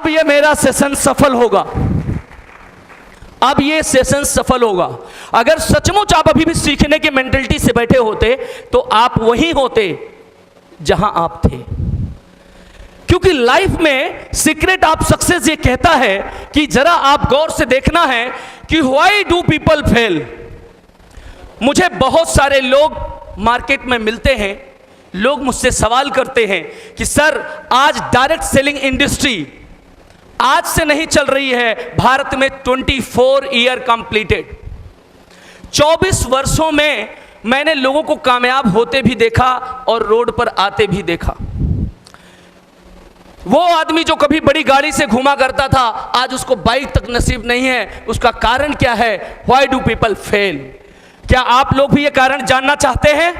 अब ये मेरा सेशन सफल होगा, अब ये सेशन सफल होगा। अगर सचमुच आप अभी भी सीखने की मेंटलिटी से बैठे होते तो आप वहीं होते जहां आप थे। क्योंकि लाइफ में सीक्रेट ऑफ सक्सेस ये कहता है कि जरा आप गौर से देखना है कि व्हाई डू पीपल फेल। मुझे बहुत सारे लोग मार्केट में मिलते हैं, लोग मुझसे सवाल करते हैं कि सर आज डायरेक्ट सेलिंग इंडस्ट्री आज से नहीं चल रही है, भारत में 24 ईयर कंप्लीटेड। 24 वर्षों में मैंने लोगों को कामयाब होते भी देखा और रोड पर आते भी देखा। वो आदमी जो कभी बड़ी गाड़ी से घूमा करता था आज उसको बाइक तक नसीब नहीं है। उसका कारण क्या है? Why do people fail? क्या आप लोग भी ये कारण जानना चाहते हैं?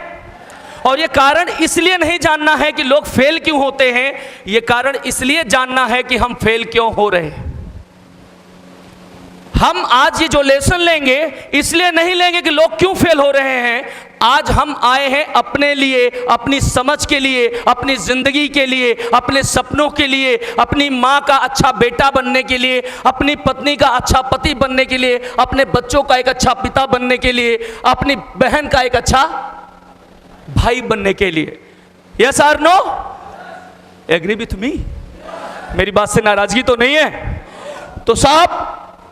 और ये कारण इसलिए नहीं जानना है कि लोग फेल क्यों होते हैं, ये कारण इसलिए जानना है कि हम फेल क्यों हो रहे हैं। हम आज ये जो लेसन लेंगे इसलिए नहीं लेंगे कि लोग क्यों फेल हो रहे हैं। आज हम आए हैं अपने लिए, अपनी समझ के लिए, अपनी जिंदगी के लिए, अपने सपनों के लिए, अपनी माँ का अच्छा बेटा बनने के लिए, अपनी पत्नी का अच्छा पति बनने के लिए, अपने बच्चों का एक अच्छा पिता बनने के लिए, अपनी बहन का एक अच्छा भाई बनने के लिए। यस और नो? Agree with me? मेरी बात से नाराजगी तो नहीं है? तो साहब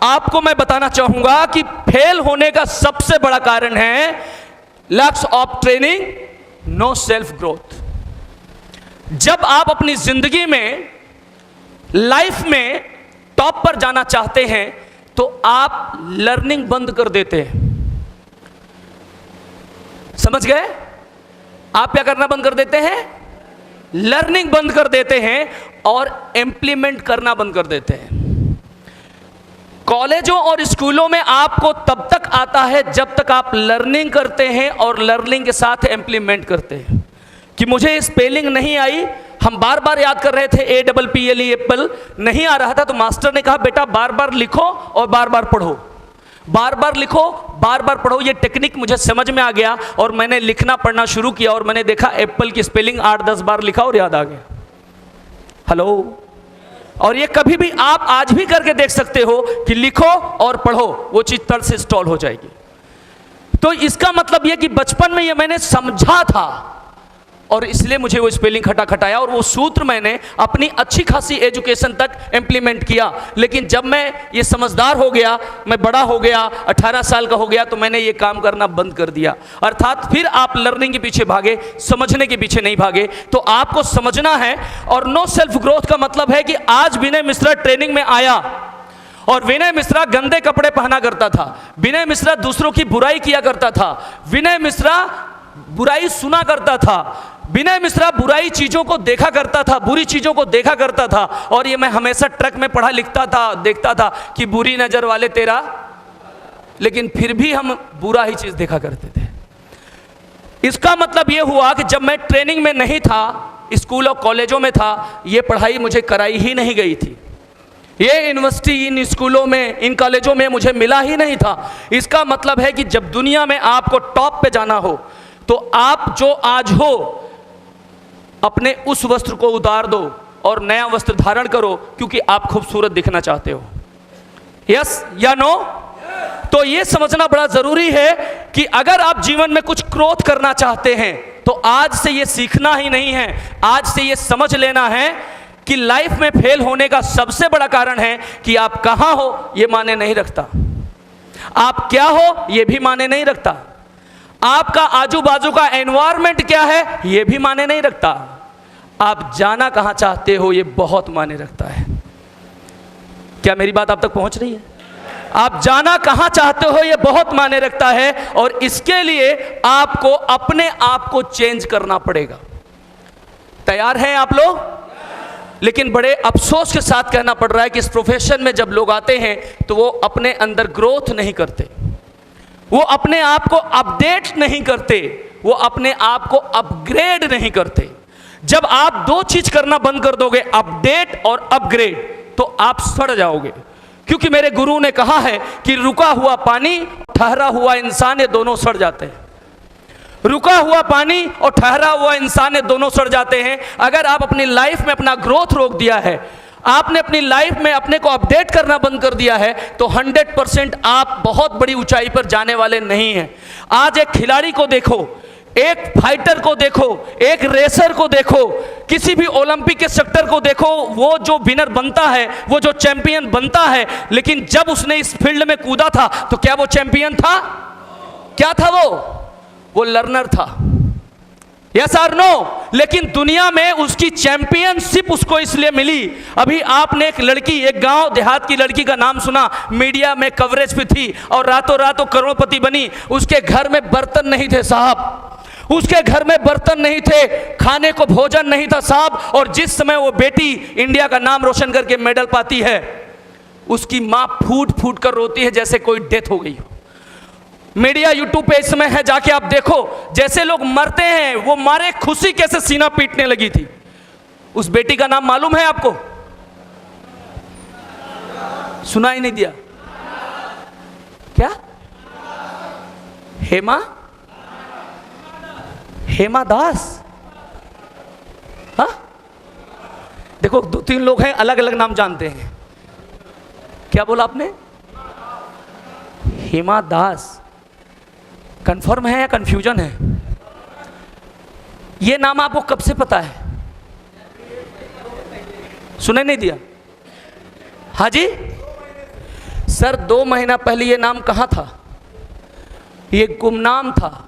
आपको मैं बताना चाहूंगा कि फेल होने का सबसे बड़ा कारण है lacks of training, no self growth. जब आप अपनी जिंदगी में, लाइफ में टॉप पर जाना चाहते हैं तो आप लर्निंग बंद कर देते हैं। समझ गए? आप क्या करना बंद कर देते हैं? लर्निंग बंद कर देते हैं और इंप्लीमेंट करना बंद कर देते हैं। कॉलेजों और स्कूलों में आपको तब तक आता है जब तक आप लर्निंग करते हैं और लर्निंग के साथ इंप्लीमेंट करते हैं। कि मुझे स्पेलिंग नहीं आई, हम बार बार याद कर रहे थे APPLE एप्पल, नहीं आ रहा था तो मास्टर ने कहा बेटा बार बार लिखो और बार बार पढ़ो, बार बार लिखो बार बार पढ़ो। ये टेक्निक मुझे समझ में आ गया और मैंने लिखना पढ़ना शुरू किया और मैंने देखा एप्पल की स्पेलिंग 8-10 बार लिखा और याद आ गया। हेलो? और ये कभी भी आप आज भी करके देख सकते हो कि लिखो और पढ़ो, वो चीज तल से इंस्टॉल हो जाएगी। तो इसका मतलब ये कि बचपन में ये मैंने समझा था और इसलिए मुझे वो स्पेलिंग खटाया और वो सूत्र मैंने अपनी अच्छी खासी एजुकेशन तक इम्प्लीमेंट किया। लेकिन जब मैं ये समझदार हो गया, मैं बड़ा हो गया, 18 साल का हो गया, तो मैंने ये काम करना बंद कर दिया। अर्थात फिर आप लर्निंग के पीछे भागे, समझने के पीछे नहीं भागे। तो आपको समझना है। और नो सेल्फ ग्रोथ का मतलब है कि आज विनय मिश्रा ट्रेनिंग में आया और विनय मिश्रा गंदे कपड़े पहना करता था, विनय मिश्रा दूसरों की बुराई किया करता था, विनय मिश्रा बुराई सुना करता था, विनय मिश्रा बुराई चीजों को देखा करता था, बुरी चीजों को देखा करता था। और ये मैं हमेशा ट्रक में पढ़ा लिखता था, देखता था कि बुरी नजर वाले तेरा, लेकिन फिर भी हम बुरा ही चीज देखा करते थे। इसका मतलब ये हुआ कि जब मैं ट्रेनिंग में नहीं था, स्कूल और कॉलेजों में था, ये पढ़ाई मुझे कराई ही नहीं गई थी। ये यूनिवर्सिटी इन स्कूलों में, इन कॉलेजों में मुझे मिला ही नहीं था। इसका मतलब है कि जब दुनिया में आपको टॉप पे जाना हो तो आप जो आज हो अपने उस वस्त्र को उतार दो और नया वस्त्र धारण करो, क्योंकि आप खूबसूरत दिखना चाहते हो। यस या नो? तो ये समझना बड़ा जरूरी है कि अगर आप जीवन में कुछ ग्रोथ करना चाहते हैं तो आज से ये सीखना ही नहीं है, आज से ये समझ लेना है कि लाइफ में फेल होने का सबसे बड़ा कारण है कि आप कहां हो ये माने नहीं रखता, आप क्या हो ये भी माने नहीं रखता, आपका आजू बाजू का एनवायरनमेंट क्या है ये भी माने नहीं रखता, आप जाना कहां चाहते हो ये बहुत माने रखता है। क्या मेरी बात आप तक पहुंच रही है? आप जाना कहां चाहते हो ये बहुत माने रखता है और इसके लिए आपको अपने आप को चेंज करना पड़ेगा। तैयार हैं आप लोग? लेकिन बड़े अफसोस के साथ कहना पड़ रहा है कि इस प्रोफेशन में जब लोग आते हैं तो वो अपने अंदर ग्रोथ नहीं करते, वो अपने आप को अपडेट नहीं करते, वो अपने आप को अपग्रेड नहीं करते। जब आप दो चीज करना बंद कर दोगे, अपडेट और अपग्रेड, तो आप सड़ जाओगे। क्योंकि मेरे गुरु ने कहा है कि रुका हुआ पानी, ठहरा हुआ इंसान, ये दोनों सड़ जाते हैं। रुका हुआ पानी और ठहरा हुआ इंसान, ये दोनों सड़ जाते हैं। अगर आप अपनी लाइफ में अपना ग्रोथ रोक दिया है, आपने अपनी लाइफ में अपने को अपडेट करना बंद कर दिया है तो 100% आप बहुत बड़ी ऊंचाई पर जाने वाले नहीं हैं। आज एक खिलाड़ी को देखो, एक फाइटर को देखो, एक रेसर को देखो, किसी भी ओलंपिक के सेक्टर को देखो, वो जो विनर बनता है, वो जो चैंपियन बनता है, लेकिन जब उसने इस फील्ड में कूदा था तो क्या वो चैंपियन था? क्या था वो लर्नर था। यस और नो? लेकिन दुनिया में उसकी चैंपियनशिप उसको इसलिए मिली। अभी आपने एक लड़की, एक गांव देहात की लड़की का नाम सुना, मीडिया में कवरेज पे थी और रातों रात वो करोड़पति बनी। उसके घर में बर्तन नहीं थे साहब, उसके घर में बर्तन नहीं थे, खाने को भोजन नहीं था साहब। और जिस समय वो बेटी इंडिया का नाम रोशन करके मेडल पाती है, उसकी माँ फूट फूट कर रोती है जैसे कोई डेथ हो गई हो। मीडिया यूट्यूब पे इस समय है, जाके आप देखो, जैसे लोग मरते हैं वो मारे खुशी कैसे सीना पीटने लगी थी। उस बेटी का नाम मालूम है आपको? सुना ही नहीं दिया क्या? हेमा दास। हाँ, देखो 2-3 लोग हैं अलग अलग नाम जानते हैं। क्या बोला आपने? हेमा दास। कंफर्म है या कंफ्यूजन है? ये नाम आपको कब से पता है? सुने नहीं दिया? हाँ जी सर, 2 महीना पहले ये नाम कहां था? ये गुमनाम था।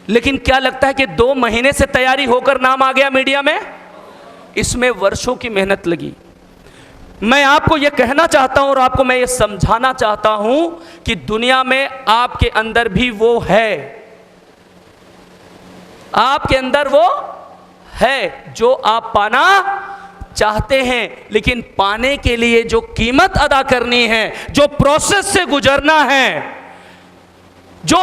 लेकिन क्या लगता है कि 2 महीने से तैयारी होकर नाम आ गया मीडिया में? इसमें वर्षों की मेहनत लगी। मैं आपको यह कहना चाहता हूं और आपको मैं ये समझाना चाहता हूं कि दुनिया में आपके अंदर भी वो है, आपके अंदर वो है जो आप पाना चाहते हैं। लेकिन पाने के लिए जो कीमत अदा करनी है, जो प्रोसेस से गुजरना है, जो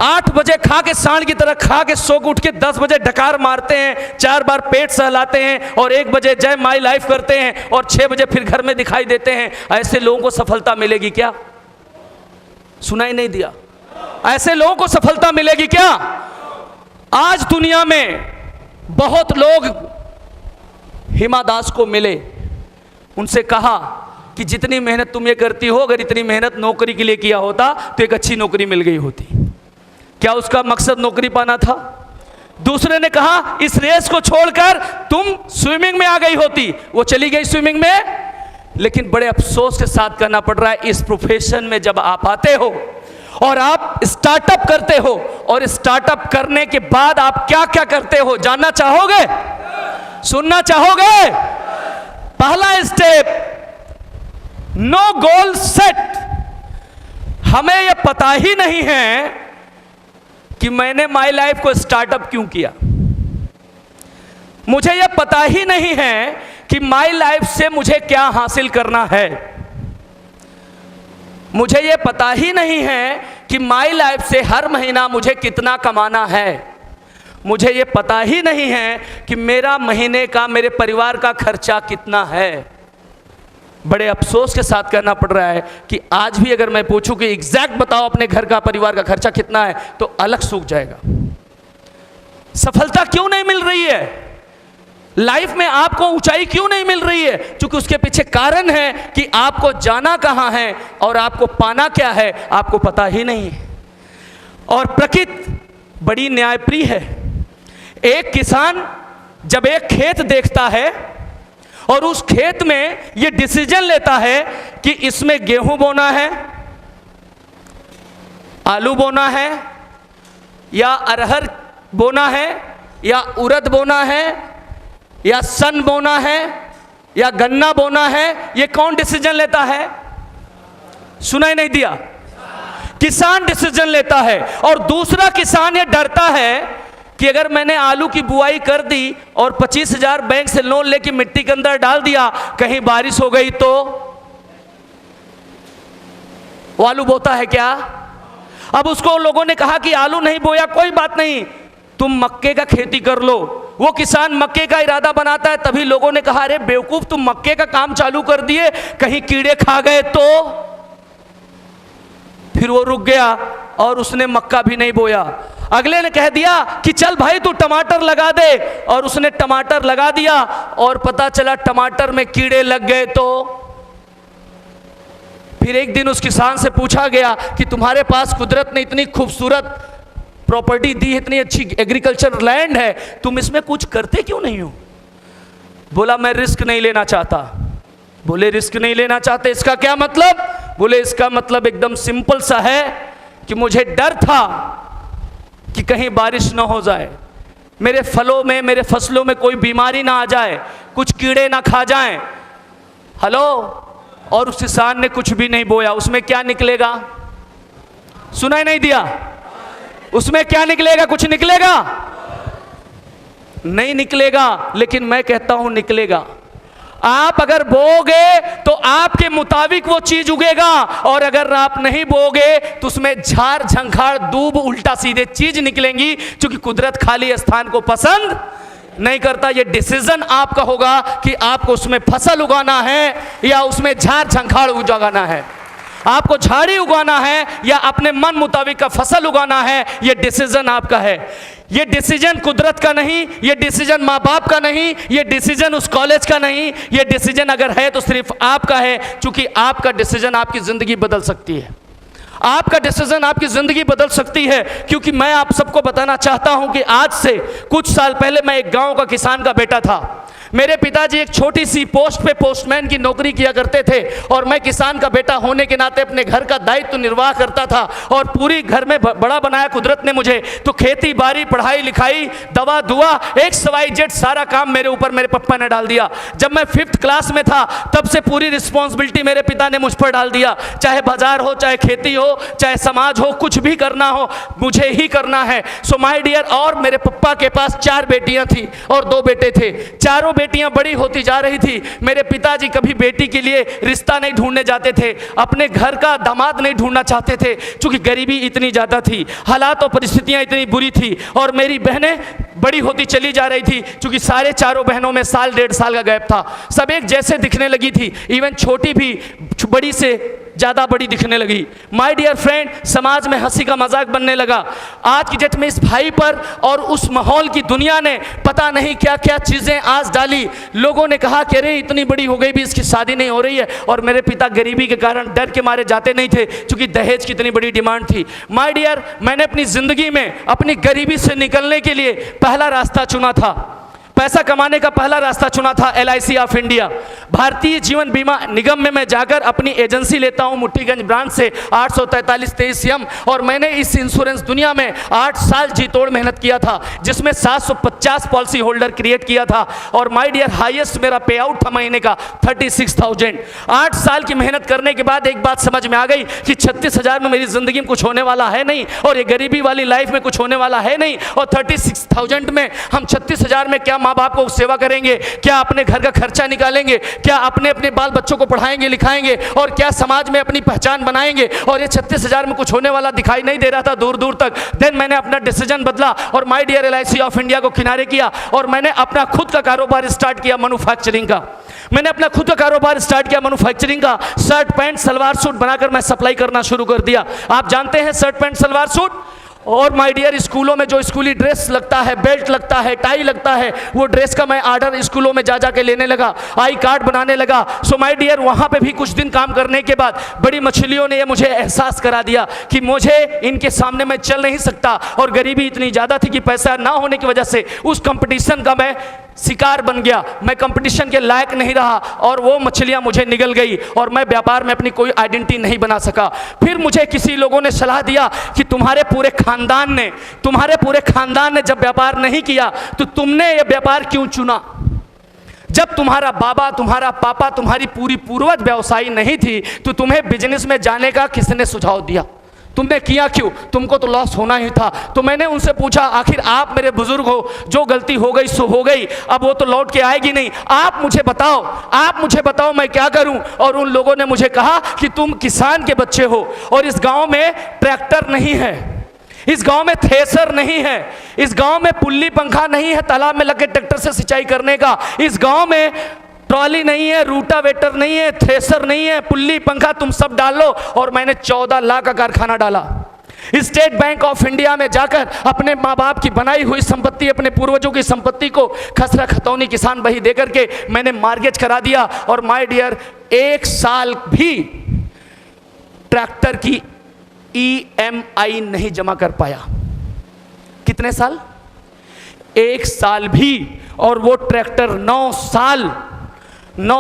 8 बजे खा के सांड की तरह खा के सो के उठ के 10 बजे डकार मारते हैं, 4 बार पेट सहलाते हैं और 1 बजे जय माई लाइफ करते हैं और 6 बजे फिर घर में दिखाई देते हैं, ऐसे लोगों को सफलता मिलेगी क्या? सुनाई नहीं दिया? ऐसे लोगों को सफलता मिलेगी क्या? आज दुनिया में बहुत लोग हिमा दास को मिले, उनसे कहा कि जितनी मेहनत तुम ये करती हो, अगर इतनी मेहनत नौकरी के लिए किया होता तो एक अच्छी नौकरी मिल गई होती। क्या उसका मकसद नौकरी पाना था? दूसरे ने कहा इस रेस को छोड़कर तुम स्विमिंग में आ गई होती। वो चली गई स्विमिंग में, लेकिन बड़े अफसोस के साथ कहना पड़ रहा है, इस प्रोफेशन में जब आप आते हो और आप स्टार्टअप करते हो, और स्टार्टअप करने के बाद आप क्या क्या करते हो जानना चाहोगे? सुनना चाहोगे? पहला स्टेप, नो गोल सेट। हमें यह पता ही नहीं है कि मैंने माई लाइफ को स्टार्टअप क्यों किया। मुझे यह पता ही नहीं है कि माई लाइफ से मुझे क्या हासिल करना है। मुझे यह पता ही नहीं है कि माई लाइफ से हर महीना मुझे कितना कमाना है। मुझे यह पता ही नहीं है कि मेरा महीने का, मेरे परिवार का खर्चा कितना है। बड़े अफसोस के साथ कहना पड़ रहा है कि आज भी अगर मैं पूछूं कि एग्जैक्ट बताओ अपने घर का, परिवार का खर्चा कितना है, तो अलग सूख जाएगा। सफलता क्यों नहीं मिल रही है? लाइफ में आपको ऊंचाई क्यों नहीं मिल रही है? क्योंकि उसके पीछे कारण है कि आपको जाना कहां है और आपको पाना क्या है, आपको पता ही नहीं है। और प्रकृति बड़ी न्यायप्रिय है। एक किसान जब एक खेत देखता है और उस खेत में ये डिसीजन लेता है कि इसमें गेहूं बोना है, आलू बोना है, या अरहर बोना है, या उड़द बोना है, या सन बोना है, या गन्ना बोना है, ये कौन डिसीजन लेता है? सुनाई नहीं दिया? किसान डिसीजन लेता है। और दूसरा किसान ये डरता है कि अगर मैंने आलू की बुआई कर दी और 25,000 बैंक से लोन लेके मिट्टी के अंदर डाल दिया, कहीं बारिश हो गई तो वो आलू बोता है क्या? अब उसको लोगों ने कहा कि आलू नहीं बोया, कोई बात नहीं, तुम मक्के का खेती कर लो। वो किसान मक्के का इरादा बनाता है, तभी लोगों ने कहा अरे बेवकूफ, तुम मक्के का काम चालू कर दिए, कहीं कीड़े खा गए तो? फिर वो रुक गया और उसने मक्का भी नहीं बोया। अगले ने कह दिया कि चल भाई तू टमाटर लगा दे, और उसने टमाटर लगा दिया और पता चला टमाटर में कीड़े लग गए। तो फिर एक दिन उस किसान से पूछा गया कि तुम्हारे पास कुदरत ने इतनी खूबसूरत प्रॉपर्टी दी, इतनी अच्छी एग्रीकल्चर लैंड है, तुम इसमें कुछ करते क्यों नहीं हो? बोला मैं रिस्क नहीं लेना चाहता। बोले रिस्क नहीं लेना चाहते, इसका क्या मतलब? बोले इसका मतलब एकदम सिंपल सा है कि मुझे डर था कि कहीं बारिश ना हो जाए, मेरे फलों में, मेरे फसलों में कोई बीमारी ना आ जाए, कुछ कीड़े ना खा जाएं। हेलो। और उस किसान ने कुछ भी नहीं बोया। उसमें क्या निकलेगा? सुनाई नहीं दिया? उसमें क्या निकलेगा? कुछ निकलेगा? नहीं निकलेगा। लेकिन मैं कहता हूं निकलेगा। आप अगर बोओगे तो आपके मुताबिक वो चीज उगेगा, और अगर आप नहीं बोओगे तो उसमें झाड़ झंखाड़ दूब उल्टा सीधे चीज निकलेंगी, क्योंकि कुदरत खाली स्थान को पसंद नहीं करता। ये डिसीजन आपका होगा कि आपको उसमें फसल उगाना है या उसमें झाड़ झंखाड़ उगाना है, आपको झाड़ी उगाना है या अपने मन मुताबिक का फसल उगाना है। ये डिसीजन आपका है। ये डिसीजन कुदरत का नहीं, ये डिसीजन माँ बाप का नहीं, ये डिसीजन उस कॉलेज का नहीं, ये डिसीजन अगर है तो सिर्फ आपका है, क्योंकि आपका डिसीजन आपकी जिंदगी बदल सकती है। आपका डिसीजन आपकी जिंदगी बदल सकती है। क्योंकि मैं आप सबको बताना चाहता हूं कि आज से कुछ साल पहले मैं एक गांव का किसान का बेटा था। मेरे पिताजी एक छोटी सी पोस्ट पे पोस्टमैन की नौकरी किया करते थे, और मैं किसान का बेटा होने के नाते अपने घर का दायित्व निर्वाह करता था। और पूरी घर में बड़ा बनाया कुदरत ने मुझे, तो खेती बाड़ी, पढ़ाई लिखाई, दवा दुआ, XYZ सारा काम मेरे ऊपर मेरे पप्पा ने डाल दिया। जब मैं 5th क्लास में था तब से पूरी रिस्पॉन्सिबिलिटी मेरे पिता ने मुझ पर डाल दिया। चाहे बाजार हो, चाहे खेती हो, चाहे समाज हो, कुछ भी करना हो मुझे ही करना है। सो माय डियर, और मेरे पप्पा के पास 4 बेटियां थी और 2 बेटे थे। चारों बेटियां बड़ी होती जा रही थी। मेरे पिताजी कभी बेटी के लिए रिश्ता नहीं ढूंढने जाते थे, अपने घर का दामाद नहीं ढूंढना चाहते थे, क्योंकि गरीबी इतनी ज़्यादा थी, हालात और परिस्थितियां इतनी बुरी थी। और मेरी बहनें बड़ी होती चली जा रही थी, क्योंकि सारे चारों बहनों में साल 1.5 साल का गैप था। सब एक जैसे दिखने लगी थी, इवन छोटी भी बड़ी से ज़्यादा बड़ी दिखने लगी। माय डियर फ्रेंड, समाज में हंसी का मजाक बनने लगा। आज की डेट में इस भाई पर और उस माहौल की दुनिया ने पता नहीं क्या क्या चीज़ें आज डाली। लोगों ने कहा कि अरे इतनी बड़ी हो गई भी इसकी शादी नहीं हो रही है, और मेरे पिता गरीबी के कारण डर के मारे जाते नहीं थे, क्योंकि दहेज की इतनी बड़ी डिमांड थी। माय डियर, मैंने अपनी ज़िंदगी में अपनी गरीबी से निकलने के लिए पहला रास्ता चुना था, पैसा कमाने का पहला रास्ता चुना था LIC of India. Bharatiya Jeevan बीमा निगम में मैं जाकर अपनी एजेंसी लेता हूं मुट्ठीगंज ब्रांच से 843-23M, और मैंने इस इंश्योरेंस दुनिया में 8 साल जी तोड़ मेहनत किया था, जिसमें 750 पॉलिसी होल्डर क्रिएट किया था। और माय डियर, हाईएस्ट मेरा पे आउट था महीने का 36,000। 8 साल की मेहनत करने के बाद एक बात समझ में आ गई कि 36,000 में मेरी जिंदगी में कुछ होने वाला है नहीं, और ये गरीबी वाली लाइफ में कुछ होने वाला है नहीं। और 36,000 में हम 36,000 में क्या माँ बाप को सेवा करेंगे, क्या अपने घर का खर्चा निकालेंगे, क्या अपने अपने बाल बच्चों को पढ़ाएंगे लिखाएंगे, और क्या समाज में अपनी पहचान बनाएंगे। और ये 36,000 में कुछ होने वाला दिखाई नहीं दे रहा था दूर दूर तक। देन मैंने अपना डिसीजन बदला और my dear LIC of India को किनारे किया, और मैंने अपना खुद का कारोबार स्टार्ट किया मैन्युफैक्चरिंग का। मैंने अपना खुद का कारोबार स्टार्ट किया मैन्युफैक्चरिंग का। शर्ट पैंट सलवार सूट बनाकर मैं सप्लाई करना शुरू कर दिया। आप जानते हैं शर्ट पैंट सलवार सूट। और माय डियर, स्कूलों में जो स्कूली ड्रेस लगता है, बेल्ट लगता है, टाई लगता है, वो ड्रेस का मैं आर्डर स्कूलों में जा के लेने लगा, आई कार्ड बनाने लगा। सो माय डियर, वहाँ पे भी कुछ दिन काम करने के बाद बड़ी मछलियों ने ये मुझे एहसास करा दिया कि मुझे इनके सामने मैं चल नहीं सकता, और गरीबी इतनी ज़्यादा थी कि पैसा ना होने की वजह से उस कंपटीशन का मैं शिकार बन गया। मैं कंपटीशन के लायक नहीं रहा, और वो मछलियां मुझे निगल गई, और मैं व्यापार में अपनी कोई आइडेंटिटी नहीं बना सका। फिर मुझे किसी लोगों ने सलाह दिया कि तुम्हारे पूरे खानदान ने जब व्यापार नहीं किया तो तुमने ये व्यापार क्यों चुना? जब तुम्हारा बाबा, तुम्हारा पापा, तुम्हारी पूरी पूर्वज व्यवसायी नहीं थी तो तुम्हें बिजनेस में जाने का किसने सुझाव दिया? तुमने किया क्यों? तुमको तो लॉस होना ही था। तो मैंने उनसे पूछा, आखिर आप मेरे बुजुर्ग हो, जो गलती हो गई सो हो गई, अब वो तो लौट के आएगी नहीं, आप मुझे बताओ मैं क्या करूं? और उन लोगों ने मुझे कहा कि तुम किसान के बच्चे हो, और इस गांव में ट्रैक्टर नहीं है, इस गांव में थ्रेसर नहीं है, इस गांव में पुल्ली पंखा नहीं है तालाब में लगे ट्रैक्टर से सिंचाई करने का, इस गांव में ट्रॉली नहीं है, रूटावेटर नहीं है, थ्रेसर नहीं है, पुल्ली पंखा तुम सब डाल लो। और मैंने 14 लाख का कारखाना डाला। स्टेट बैंक ऑफ इंडिया में जाकर अपने माँ बाप की बनाई हुई संपत्ति, अपने पूर्वजों की संपत्ति को खसरा खतौनी किसान बही देकर के मैंने मार्गेज करा दिया। और माय डियर, 1 साल भी ट्रैक्टर की EMI नहीं जमा कर पाया। कितने साल? 1 साल भी। और वो ट्रैक्टर 9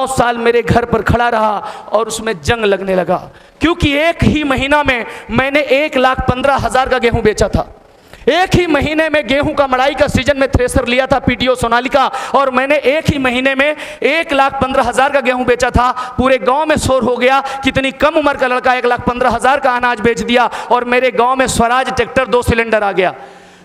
साल मेरे घर पर खड़ा रहा और उसमें जंग लगने लगा, क्योंकि एक ही महीना में मैंने 1,15,000 का गेहूं बेचा था। एक ही महीने में गेहूं का मड़ाई का सीजन में थ्रेसर लिया था PTO सोनालिका, और मैंने एक ही महीने में 1,15,000 का गेहूं बेचा था। पूरे गांव में शोर हो गया, कितनी कम उम्र का लड़का 1,15,000 का अनाज बेच दिया। और मेरे गांव में स्वराज ट्रैक्टर 2 सिलेंडर आ गया,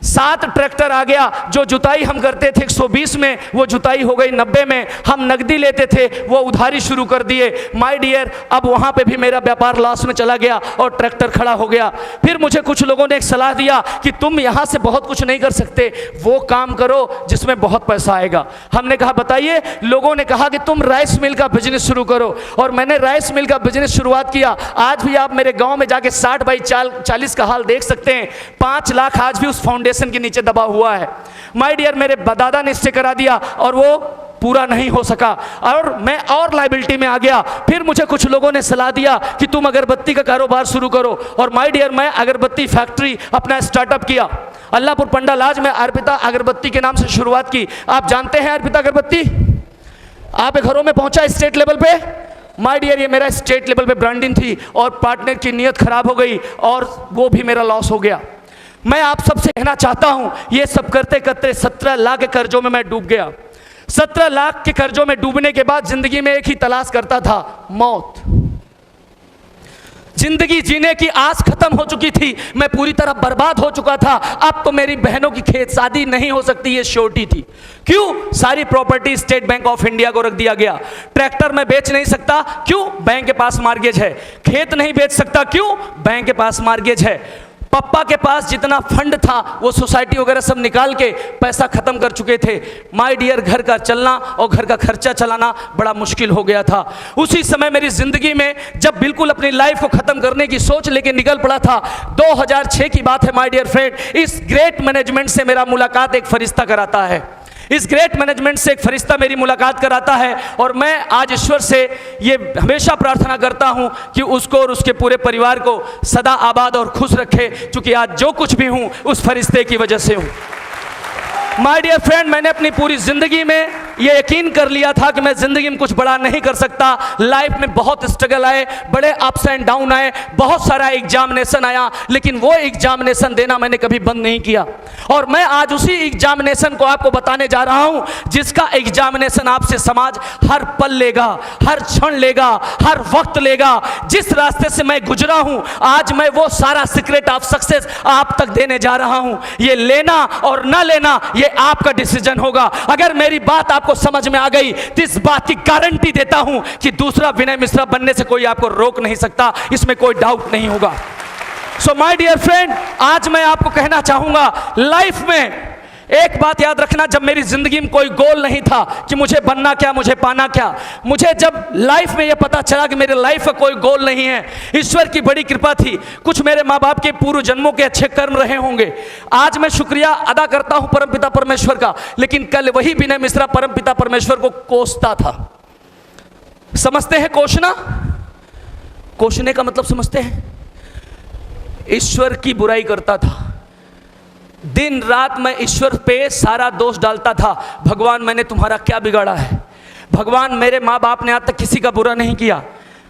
7 ट्रैक्टर आ गया। जो जुताई हम करते थे 120 में, वो जुताई हो गई 90 में। हम नकदी लेते थे, वो उधारी शुरू कर दिए। माय डियर, अब वहां पे भी मेरा व्यापार लॉस में चला गया और ट्रैक्टर खड़ा हो गया। फिर मुझे कुछ लोगों ने एक सलाह दिया कि तुम यहां से बहुत कुछ नहीं कर सकते, वो काम करो जिसमें बहुत पैसा आएगा। हमने कहा बताइए। लोगों ने कहा कि तुम राइस मिल का बिजनेस शुरू करो, और मैंने राइस मिल का बिजनेस शुरुआत किया। आज भी आप मेरे गांव में जाके 60/40 का हाल देख सकते हैं। 5 लाख आज भी उस फाउंडेशन के नीचे दबा हुआ है। माय डियर, मेरे दादा ने इससे करा दिया और वो पूरा नहीं हो सका, और मैं और लायबिलिटी में आ गया। फिर मुझे कुछ लोगों ने सलाह दिया कि तुम अगरबत्ती का कारोबार शुरू करो, और माय डियर, मैं अगरबत्ती फैक्ट्री अपना स्टार्टअप किया। अल्लाहपुर पंडालाज में अर्पिता अगरबत्ती के नाम से शुरुआत की। आप जानते हैं अर्पिता अगरबत्ती? आप घरों में पहुंचा स्टेट लेवल पे। माय डियर, ये मेरा स्टेट लेवल पे ब्रांडिंग थी, और पार्टनर की नीयत खराब हो गई और वो भी मेरा लॉस हो गया। मैं आप सबसे कहना चाहता हूं, ये सब करते करते 17 लाख के कर्जों में मैं डूब गया। 17 लाख के कर्जों में डूबने के बाद जिंदगी में एक ही तलाश करता था, मौत। जिंदगी जीने की आस खत्म हो चुकी थी, मैं पूरी तरह बर्बाद हो चुका था। अब तो मेरी बहनों की खेत शादी नहीं हो सकती, ये श्योरिटी थी। क्यों? सारी property state bank of India को रख दिया गया। ट्रैक्टर मैं बेच नहीं सकता, क्यों? बैंक के पास मार्गेज है। खेत नहीं बेच सकता, क्यों? बैंक के पास मार्गेज है। पप्पा के पास जितना फंड था वो सोसाइटी वगैरह सब निकाल के पैसा खत्म कर चुके थे। माय डियर, घर का चलना और घर का खर्चा चलाना बड़ा मुश्किल हो गया था। उसी समय मेरी जिंदगी में जब बिल्कुल अपनी लाइफ को खत्म करने की सोच लेके निकल पड़ा था, 2006 की बात है माय डियर फ्रेंड। इस ग्रेट मैनेजमेंट से मेरा मुलाकात एक फरिश्ता कराता है। इस ग्रेट मैनेजमेंट से एक फरिश्ता मेरी मुलाकात कराता है, और मैं आज ईश्वर से ये हमेशा प्रार्थना करता हूं कि उसको और उसके पूरे परिवार को सदा आबाद और खुश रखे, क्योंकि आज जो कुछ भी हूं उस फरिश्ते की वजह से हूं। माय डियर फ्रेंड, मैंने अपनी पूरी जिंदगी में ये यकीन कर लिया था कि मैं जिंदगी में कुछ बड़ा नहीं कर सकता। लाइफ में बहुत स्ट्रगल आए, बड़े अप्स एंड डाउन आए, बहुत सारा एग्जामिनेशन आया, लेकिन वो एग्जामिनेशन देना मैंने कभी बंद नहीं किया। और मैं आज उसी एग्जामिनेशन को आपको बताने जा रहा हूं, जिसका एग्जामिनेशन आपसे समाज हर पल लेगा, हर क्षण लेगा, हर वक्त लेगा। जिस रास्ते से मैं गुजरा हूं, आज मैं वो सारा सीक्रेट ऑफ सक्सेस आप तक देने जा रहा हूं। ये लेना और ना लेना ये आपका डिसीजन होगा। अगर मेरी बात आपको समझ में आ गई तो इस बात की गारंटी देता हूं कि दूसरा विनय मिश्रा बनने से कोई आपको रोक नहीं सकता, इसमें कोई डाउट नहीं होगा। सो माय डियर फ्रेंड, आज मैं आपको कहना चाहूंगा, लाइफ में एक बात याद रखना, जब मेरी जिंदगी में कोई गोल नहीं था कि मुझे बनना क्या, मुझे पाना क्या, मुझे जब लाइफ में यह पता चला कि मेरे लाइफ का कोई गोल नहीं है, ईश्वर की बड़ी कृपा थी। कुछ मेरे माँ बाप के पूर्व जन्मों के अच्छे कर्म रहे होंगे। आज मैं शुक्रिया अदा करता हूं परमपिता परमेश्वर का, लेकिन कल वही विनय मिश्रा परमपिता परमेश्वर को कोसता था। समझते हैं कोसना? कोसने का मतलब समझते हैं? ईश्वर की बुराई करता था। दिन रात मैं ईश्वर पे सारा दोष डालता था। भगवान, मैंने तुम्हारा क्या बिगाड़ा है? भगवान, मेरे माँ बाप ने आज तक किसी का बुरा नहीं किया,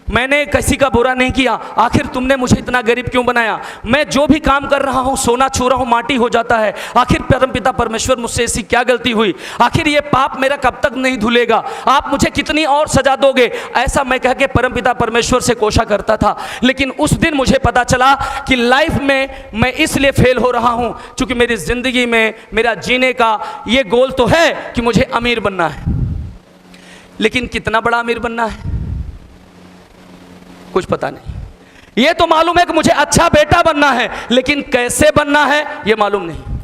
मैंने किसी का बुरा नहीं किया, आखिर तुमने मुझे इतना गरीब क्यों बनाया? मैं जो भी काम कर रहा हूँ, सोना छू रहा हूँ, माटी हो जाता है। आखिर परमपिता परमेश्वर, मुझसे ऐसी क्या गलती हुई? आखिर ये पाप मेरा कब तक नहीं धुलेगा? आप मुझे कितनी और सजा दोगे? ऐसा मैं कह के परमपिता परमेश्वर से कोशा करता था। लेकिन उस दिन मुझे पता चला कि लाइफ में मैं इसलिए फेल हो रहा हूँ क्योंकि मेरी जिंदगी में मेरा जीने का ये गोल तो है कि मुझे अमीर बनना है, लेकिन कितना बड़ा अमीर बनना है कुछ पता नहीं। ये तो मालूम है कि मुझे अच्छा बेटा बनना है, लेकिन कैसे बनना है ये मालूम नहीं।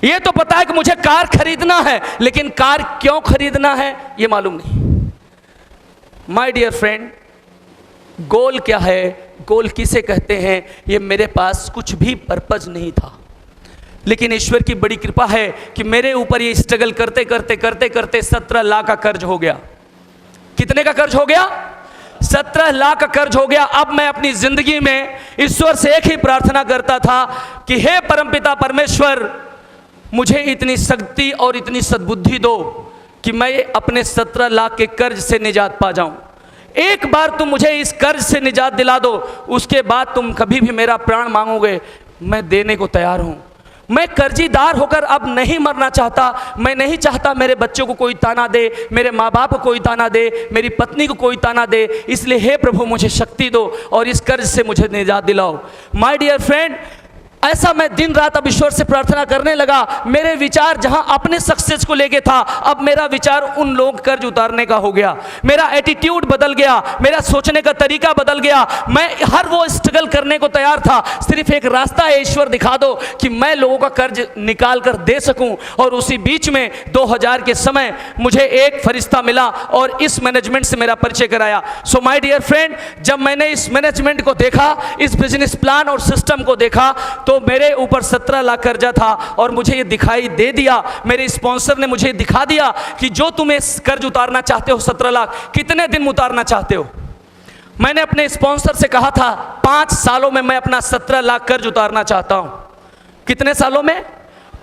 ये तो पता है कि मुझे कार खरीदना है, लेकिन कार क्यों खरीदना है ये मालूम नहीं। माय डियर फ्रेंड, गोल क्या है, गोल किसे कहते हैं, ये मेरे पास कुछ भी पर्पज नहीं था। लेकिन ईश्वर की बड़ी कृपा है कि मेरे ऊपर ये स्ट्रगल करते करते करते करते 17 लाख का कर्ज हो गया। कितने का कर्ज हो गया? 17 लाख का कर्ज हो गया। अब मैं अपनी जिंदगी में ईश्वर से एक ही प्रार्थना करता था कि हे परमपिता परमेश्वर, मुझे इतनी शक्ति और इतनी सद्बुद्धि दो कि मैं अपने 17 लाख के कर्ज से निजात पा जाऊं। एक बार तुम मुझे इस कर्ज से निजात दिला दो, उसके बाद तुम कभी भी मेरा प्राण मांगोगे, मैं देने को तैयार हूं। मैं कर्जीदार होकर अब नहीं मरना चाहता। मैं नहीं चाहता मेरे बच्चों को कोई ताना दे, मेरे माँ बाप को कोई ताना दे, मेरी पत्नी को कोई ताना दे। इसलिए हे प्रभु, मुझे शक्ति दो और इस कर्ज से मुझे निजात दिलाओ। माय डियर फ्रेंड, ऐसा मैं दिन रात अब ईश्वर से प्रार्थना करने लगा। मेरे विचार जहां अपने सक्सेस को लेके था, अब मेरा विचार उन लोग कर्ज उतारने का हो गया। मेरा एटीट्यूड बदल गया, मेरा सोचने का तरीका बदल गया। मैं हर वो स्ट्रगल करने को तैयार था। सिर्फ एक रास्ता है, ईश्वर दिखा दो कि मैं लोगों का कर्ज निकाल कर दे सकूं। और उसी बीच में 2000 के समय मुझे एक फरिश्ता मिला और इस मैनेजमेंट से मेरा परिचय कराया। सो माय डियर फ्रेंड, जब मैंने इस मैनेजमेंट को देखा, इस बिजनेस प्लान और सिस्टम को देखा, तो मेरे ऊपर 17 लाख कर्जा था और मुझे ये दिखाई दे दिया, मेरे स्पॉन्सर ने मुझे दिखा दिया कि जो तुम्हें कर्ज उतारना चाहते हो 17 लाख, कितने दिन में उतारना चाहते हो। मैंने अपने स्पॉन्सर से कहा था 5 सालों में मैं अपना 17 लाख कर्ज उतारना चाहता हूं। कितने सालों में?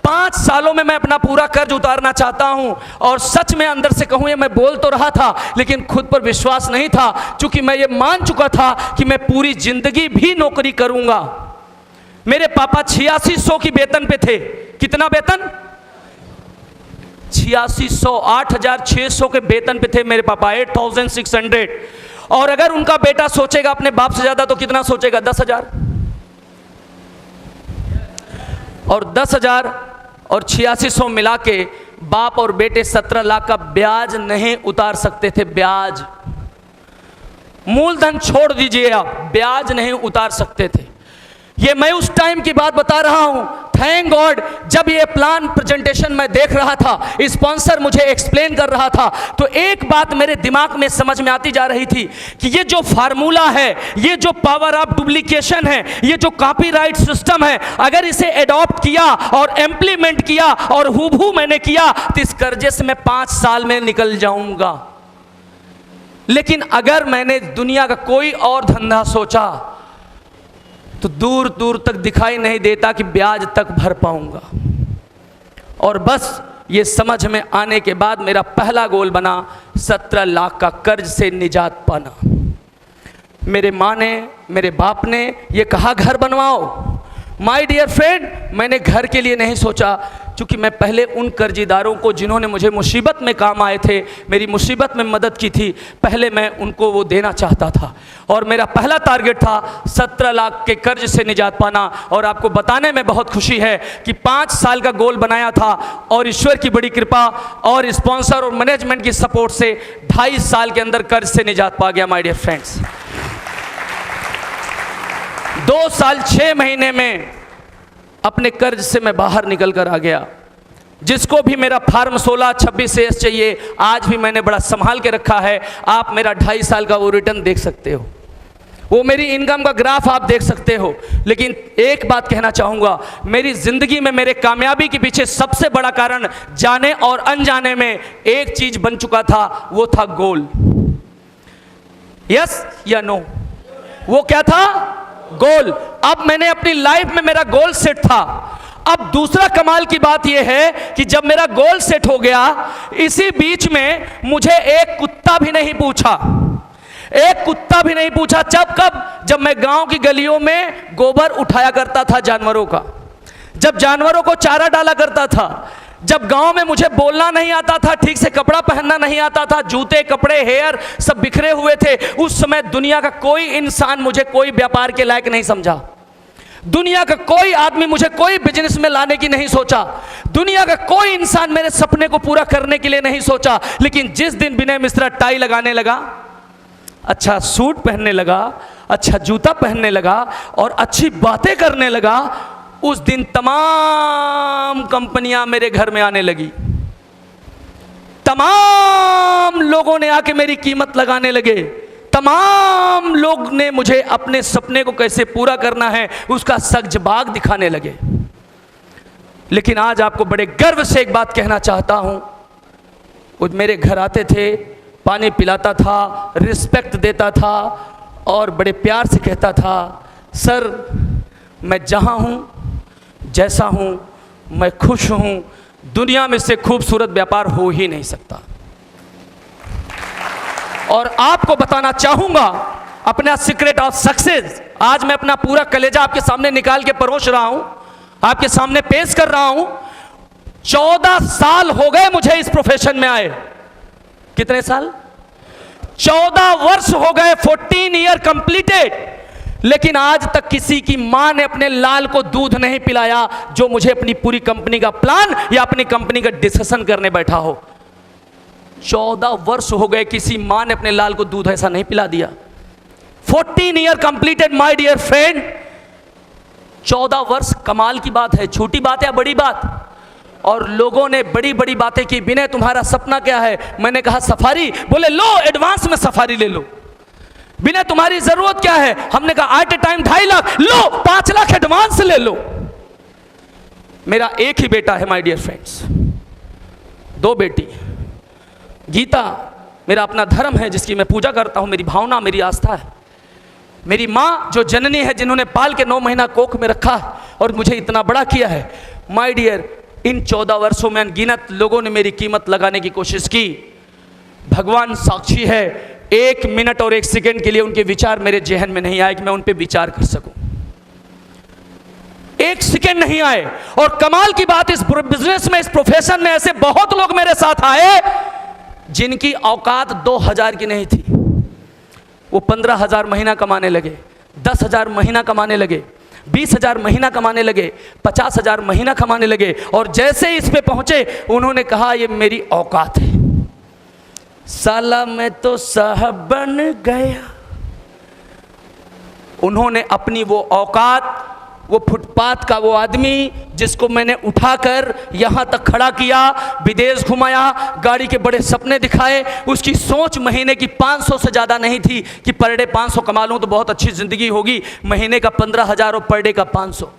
5 सालों में मैं अपना पूरा कर्ज उतारना चाहता हूं। और सच में अंदर से कहूं, ये मैं बोल तो रहा था लेकिन खुद पर विश्वास नहीं था, क्योंकि मैं ये मान चुका था कि मैं पूरी जिंदगी भी नौकरी करूंगा। मेरे पापा 8600 की वेतन पे थे। कितना वेतन? 8600, 8600 के वेतन पे थे मेरे पापा, 8600। और अगर उनका बेटा सोचेगा अपने बाप से ज्यादा तो कितना सोचेगा? 10,000। और 10,000 और 8600 मिला के बाप और बेटे 17 लाख का ब्याज नहीं उतार सकते थे। ब्याज, मूलधन छोड़ दीजिए, आप ब्याज नहीं उतार सकते थे। ये मैं उस टाइम की बात बता रहा हूं। थैंक गॉड, जब ये प्लान प्रेजेंटेशन मैं देख रहा था, स्पॉन्सर मुझे एक्सप्लेन कर रहा था, तो एक बात मेरे दिमाग में समझ में आती जा रही थी कि ये जो फार्मूला है, ये जो पावर ऑफ डुप्लीकेशन है, ये जो कॉपीराइट सिस्टम है, अगर इसे एडॉप्ट किया और इम्प्लीमेंट किया और हूबहू मैंने किया तो इस कर्जे से मैं 5 साल में निकल जाऊंगा। लेकिन अगर मैंने दुनिया का कोई और धंधा सोचा तो दूर दूर तक दिखाई नहीं देता कि ब्याज तक भर पाऊंगा। और बस ये समझ में आने के बाद मेरा पहला गोल बना 17 लाख का कर्ज से निजात पाना। मेरे माँ ने, मेरे बाप ने ये कहा घर बनवाओ। माय डियर फ्रेंड, मैंने घर के लिए नहीं सोचा, क्योंकि मैं पहले उन कर्जीदारों को जिन्होंने मुझे मुसीबत में काम आए थे, मेरी मुसीबत में मदद की थी, पहले मैं उनको वो देना चाहता था। और मेरा पहला टारगेट था 17 लाख के कर्ज से निजात पाना। और आपको बताने में बहुत खुशी है कि 5 साल का गोल बनाया था और ईश्वर की बड़ी कृपा और स्पॉन्सर और मैनेजमेंट की सपोर्ट से 2.5 साल के अंदर कर्ज से निजात पा गया। माय डियर फ्रेंड्स, 2 साल 6 महीने में अपने कर्ज से मैं बाहर निकल कर आ गया। जिसको भी मेरा फार्म 1626 एस चाहिए, आज भी मैंने बड़ा संभाल के रखा है। आप मेरा 2.5 साल का वो रिटर्न देख सकते हो, वो मेरी इनकम का ग्राफ आप देख सकते हो। लेकिन एक बात कहना चाहूँगा, मेरी ज़िंदगी में मेरे कामयाबी के पीछे सबसे बड़ा कारण जाने और अनजाने में एक चीज़ बन चुका था, वो था गोल। यस या नो? वो क्या था? गोल। अब मैंने अपनी लाइफ में मेरा गोल सेट था। अब दूसरा कमाल की बात यह है कि जब मेरा गोल सेट हो गया, इसी बीच में मुझे एक कुत्ता भी नहीं पूछा, एक कुत्ता भी नहीं पूछा। जब मैं गांव की गलियों में गोबर उठाया करता था जानवरों का, जब जानवरों को चारा डाला करता था, जब गांव में मुझे बोलना नहीं आता था, ठीक से कपड़ा पहनना नहीं आता था, जूते कपड़े हेयर सब बिखरे हुए थे, उस समय दुनिया का कोई इंसान मुझे कोई व्यापार के लायक नहीं समझा। दुनिया का कोई आदमी मुझे कोई बिजनेस में लाने की नहीं सोचा। दुनिया का कोई इंसान मेरे सपने को पूरा करने के लिए नहीं सोचा। लेकिन जिस दिन विनय मिश्रा टाई लगाने लगा, अच्छा सूट पहनने लगा, अच्छा जूता पहनने लगा और अच्छी बातें करने लगा, उस दिन तमाम कंपनियां मेरे घर में आने लगी। तमाम लोगों ने आके मेरी कीमत लगाने लगे। तमाम लोग ने मुझे अपने सपने को कैसे पूरा करना है उसका सगजबाग दिखाने लगे। लेकिन आज आपको बड़े गर्व से एक बात कहना चाहता हूं, वो मेरे घर आते थे, पानी पिलाता था, रिस्पेक्ट देता था और बड़े प्यार से कहता था, सर मैं जहां हूं, जैसा हूं, मैं खुश हूं, दुनिया में से खूबसूरत व्यापार हो ही नहीं सकता। और आपको बताना चाहूंगा अपना सीक्रेट ऑफ सक्सेस, आज मैं अपना पूरा कलेजा आपके सामने निकाल के परोस रहा हूं, आपके सामने पेश कर रहा हूं। 14 साल हो गए मुझे इस प्रोफेशन में आए। कितने साल? 14 वर्ष हो गए, 14 ईयर कंप्लीटेड। लेकिन आज तक किसी की मां ने अपने लाल को दूध नहीं पिलाया जो मुझे अपनी पूरी कंपनी का प्लान या अपनी कंपनी का डिस्कशन करने बैठा हो। 14 वर्ष हो गए, किसी मां ने अपने लाल को दूध ऐसा नहीं पिला दिया। 14 year completed my dear friend. 14 वर्ष कमाल की बात है, छोटी बात है या बड़ी बात? और लोगों ने बड़ी बड़ी बातें की, विनय तुम्हारा सपना क्या है? मैंने कहा सफारी। बोले लो एडवांस में सफारी ले लो। विनय तुम्हारी जरूरत क्या है? हमने कहा एट ए टाइम 2.5 लाख। लो 5 लाख एडवांस ले लो। मेरा एक ही बेटा है माय डियर फ्रेंड्स, 2 बेटी। गीता मेरा अपना धर्म है जिसकी मैं पूजा करता हूं, मेरी भावना, मेरी आस्था है। मेरी मां जो जननी है, जिन्होंने पाल के 9 महीना कोख में रखा और मुझे इतना बड़ा किया है। माय डियर, इन 14 वर्षों में अनगिनत लोगों ने मेरी कीमत लगाने की कोशिश की। भगवान साक्षी है, 1 मिनट और 1 सेकंड के लिए उनके विचार मेरे जहन में नहीं आए कि मैं उन पर विचार कर सकूं। 1 सेकंड नहीं आए। और कमाल की बात, इस बिजनेस में, इस प्रोफेशन में ऐसे बहुत लोग मेरे साथ आए जिनकी औकात 2000 की नहीं थी। वो 15,000 महीना कमाने लगे, 10,000 महीना कमाने लगे, 20,000 महीना कमाने लगे, 50,000 महीना कमाने लगे। और जैसे इस पे पहुंचे उन्होंने कहा ये मेरी औकात है। साला मैं तो साहब बन गया। उन्होंने अपनी वो औकात, वो फुटपाथ का वो आदमी जिसको मैंने उठाकर यहाँ तक खड़ा किया, विदेश घुमाया, गाड़ी के बड़े सपने दिखाए, उसकी सोच महीने की 500 से ज़्यादा नहीं थी कि पर डे 500 कमा लूँ तो बहुत अच्छी ज़िंदगी होगी। महीने का 15,000 और पर डे का 500।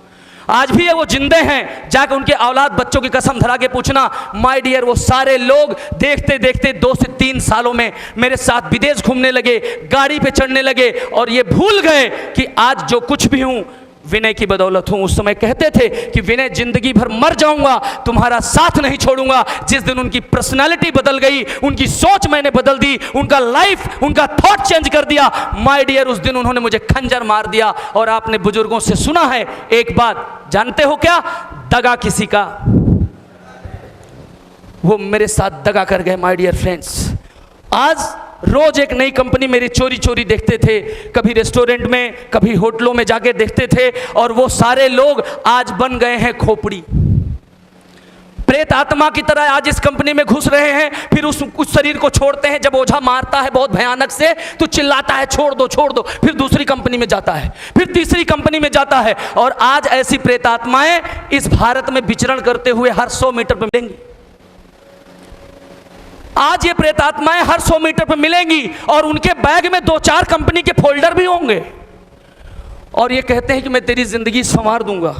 आज भी वो जिंदे हैं, जाकर उनके औलाद बच्चों की कसम धरा के पूछना। माय डियर, वो सारे लोग देखते देखते 2 से 3 सालों में मेरे साथ विदेश घूमने लगे, गाड़ी पे चढ़ने लगे और ये भूल गए कि आज जो कुछ भी हूँ विनय की बदौलत हूं। उस समय कहते थे कि विनय जिंदगी भर मर जाऊंगा, तुम्हारा साथ नहीं छोड़ूंगा। जिस दिन उनकी पर्सनालिटी बदल गई, उनकी सोच मैंने बदल दी, उनका लाइफ, उनका थॉट चेंज कर दिया, माय डियर, उस दिन उन्होंने मुझे खंजर मार दिया। और आपने बुजुर्गों से सुना है एक बात, जानते हो क्या? दगा किसी का, वो मेरे साथ दगा कर गए माय डियर फ्रेंड्स। आज रोज एक नई कंपनी मेरी चोरी चोरी देखते थे, कभी रेस्टोरेंट में, कभी होटलों में जाके देखते थे। और वो सारे लोग आज बन गए हैं खोपड़ी, प्रेत आत्मा की तरह आज इस कंपनी में घुस रहे हैं। फिर उस शरीर को छोड़ते हैं, जब ओझा मारता है बहुत भयानक से तो चिल्लाता है छोड़ दो छोड़ दो। फिर दूसरी कंपनी में जाता है, फिर तीसरी कंपनी में जाता है। और आज ऐसी प्रेत आत्माएं इस भारत में विचरण करते हुए हर 100 मीटर पर मिलेंगी। आज ये प्रेतात्माएं हर 100 मीटर पर मिलेंगी और उनके बैग में 2-4 कंपनी के फोल्डर भी होंगे। और ये कहते हैं कि मैं तेरी जिंदगी संवार दूंगा।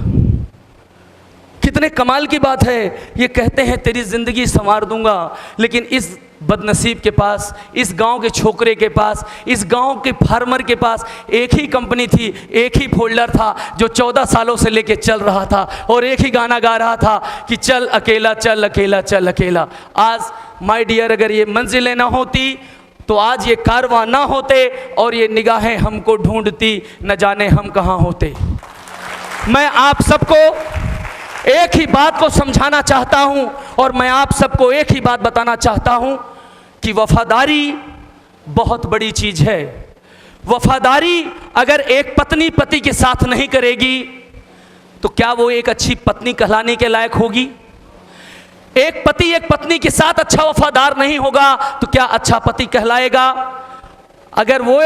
कितने कमाल की बात है, ये कहते हैं तेरी जिंदगी संवार दूंगा। लेकिन इस बदनसीब के पास, इस गांव के छोकरे के पास, इस गांव के फार्मर के पास एक ही कंपनी थी, एक ही फोल्डर था जो 14 सालों से लेके चल रहा था और एक ही गाना गा रहा था कि चल अकेला चल अकेला चल अकेला। आज माय डियर, अगर ये मंजिलें ना होती तो आज ये कारवां ना होते और ये निगाहें हमको ढूंढती, न जाने हम कहाँ होते। मैं आप सबको एक ही बात को समझाना चाहता हूं और मैं आप सबको एक ही बात बताना चाहता हूं कि वफादारी बहुत बड़ी चीज है। वफादारी अगर एक पत्नी पति के साथ नहीं करेगी तो क्या वो एक अच्छी पत्नी कहलाने के लायक होगी? एक पति एक पत्नी के साथ अच्छा वफादार नहीं होगा तो क्या अच्छा पति कहलाएगा? अगर वो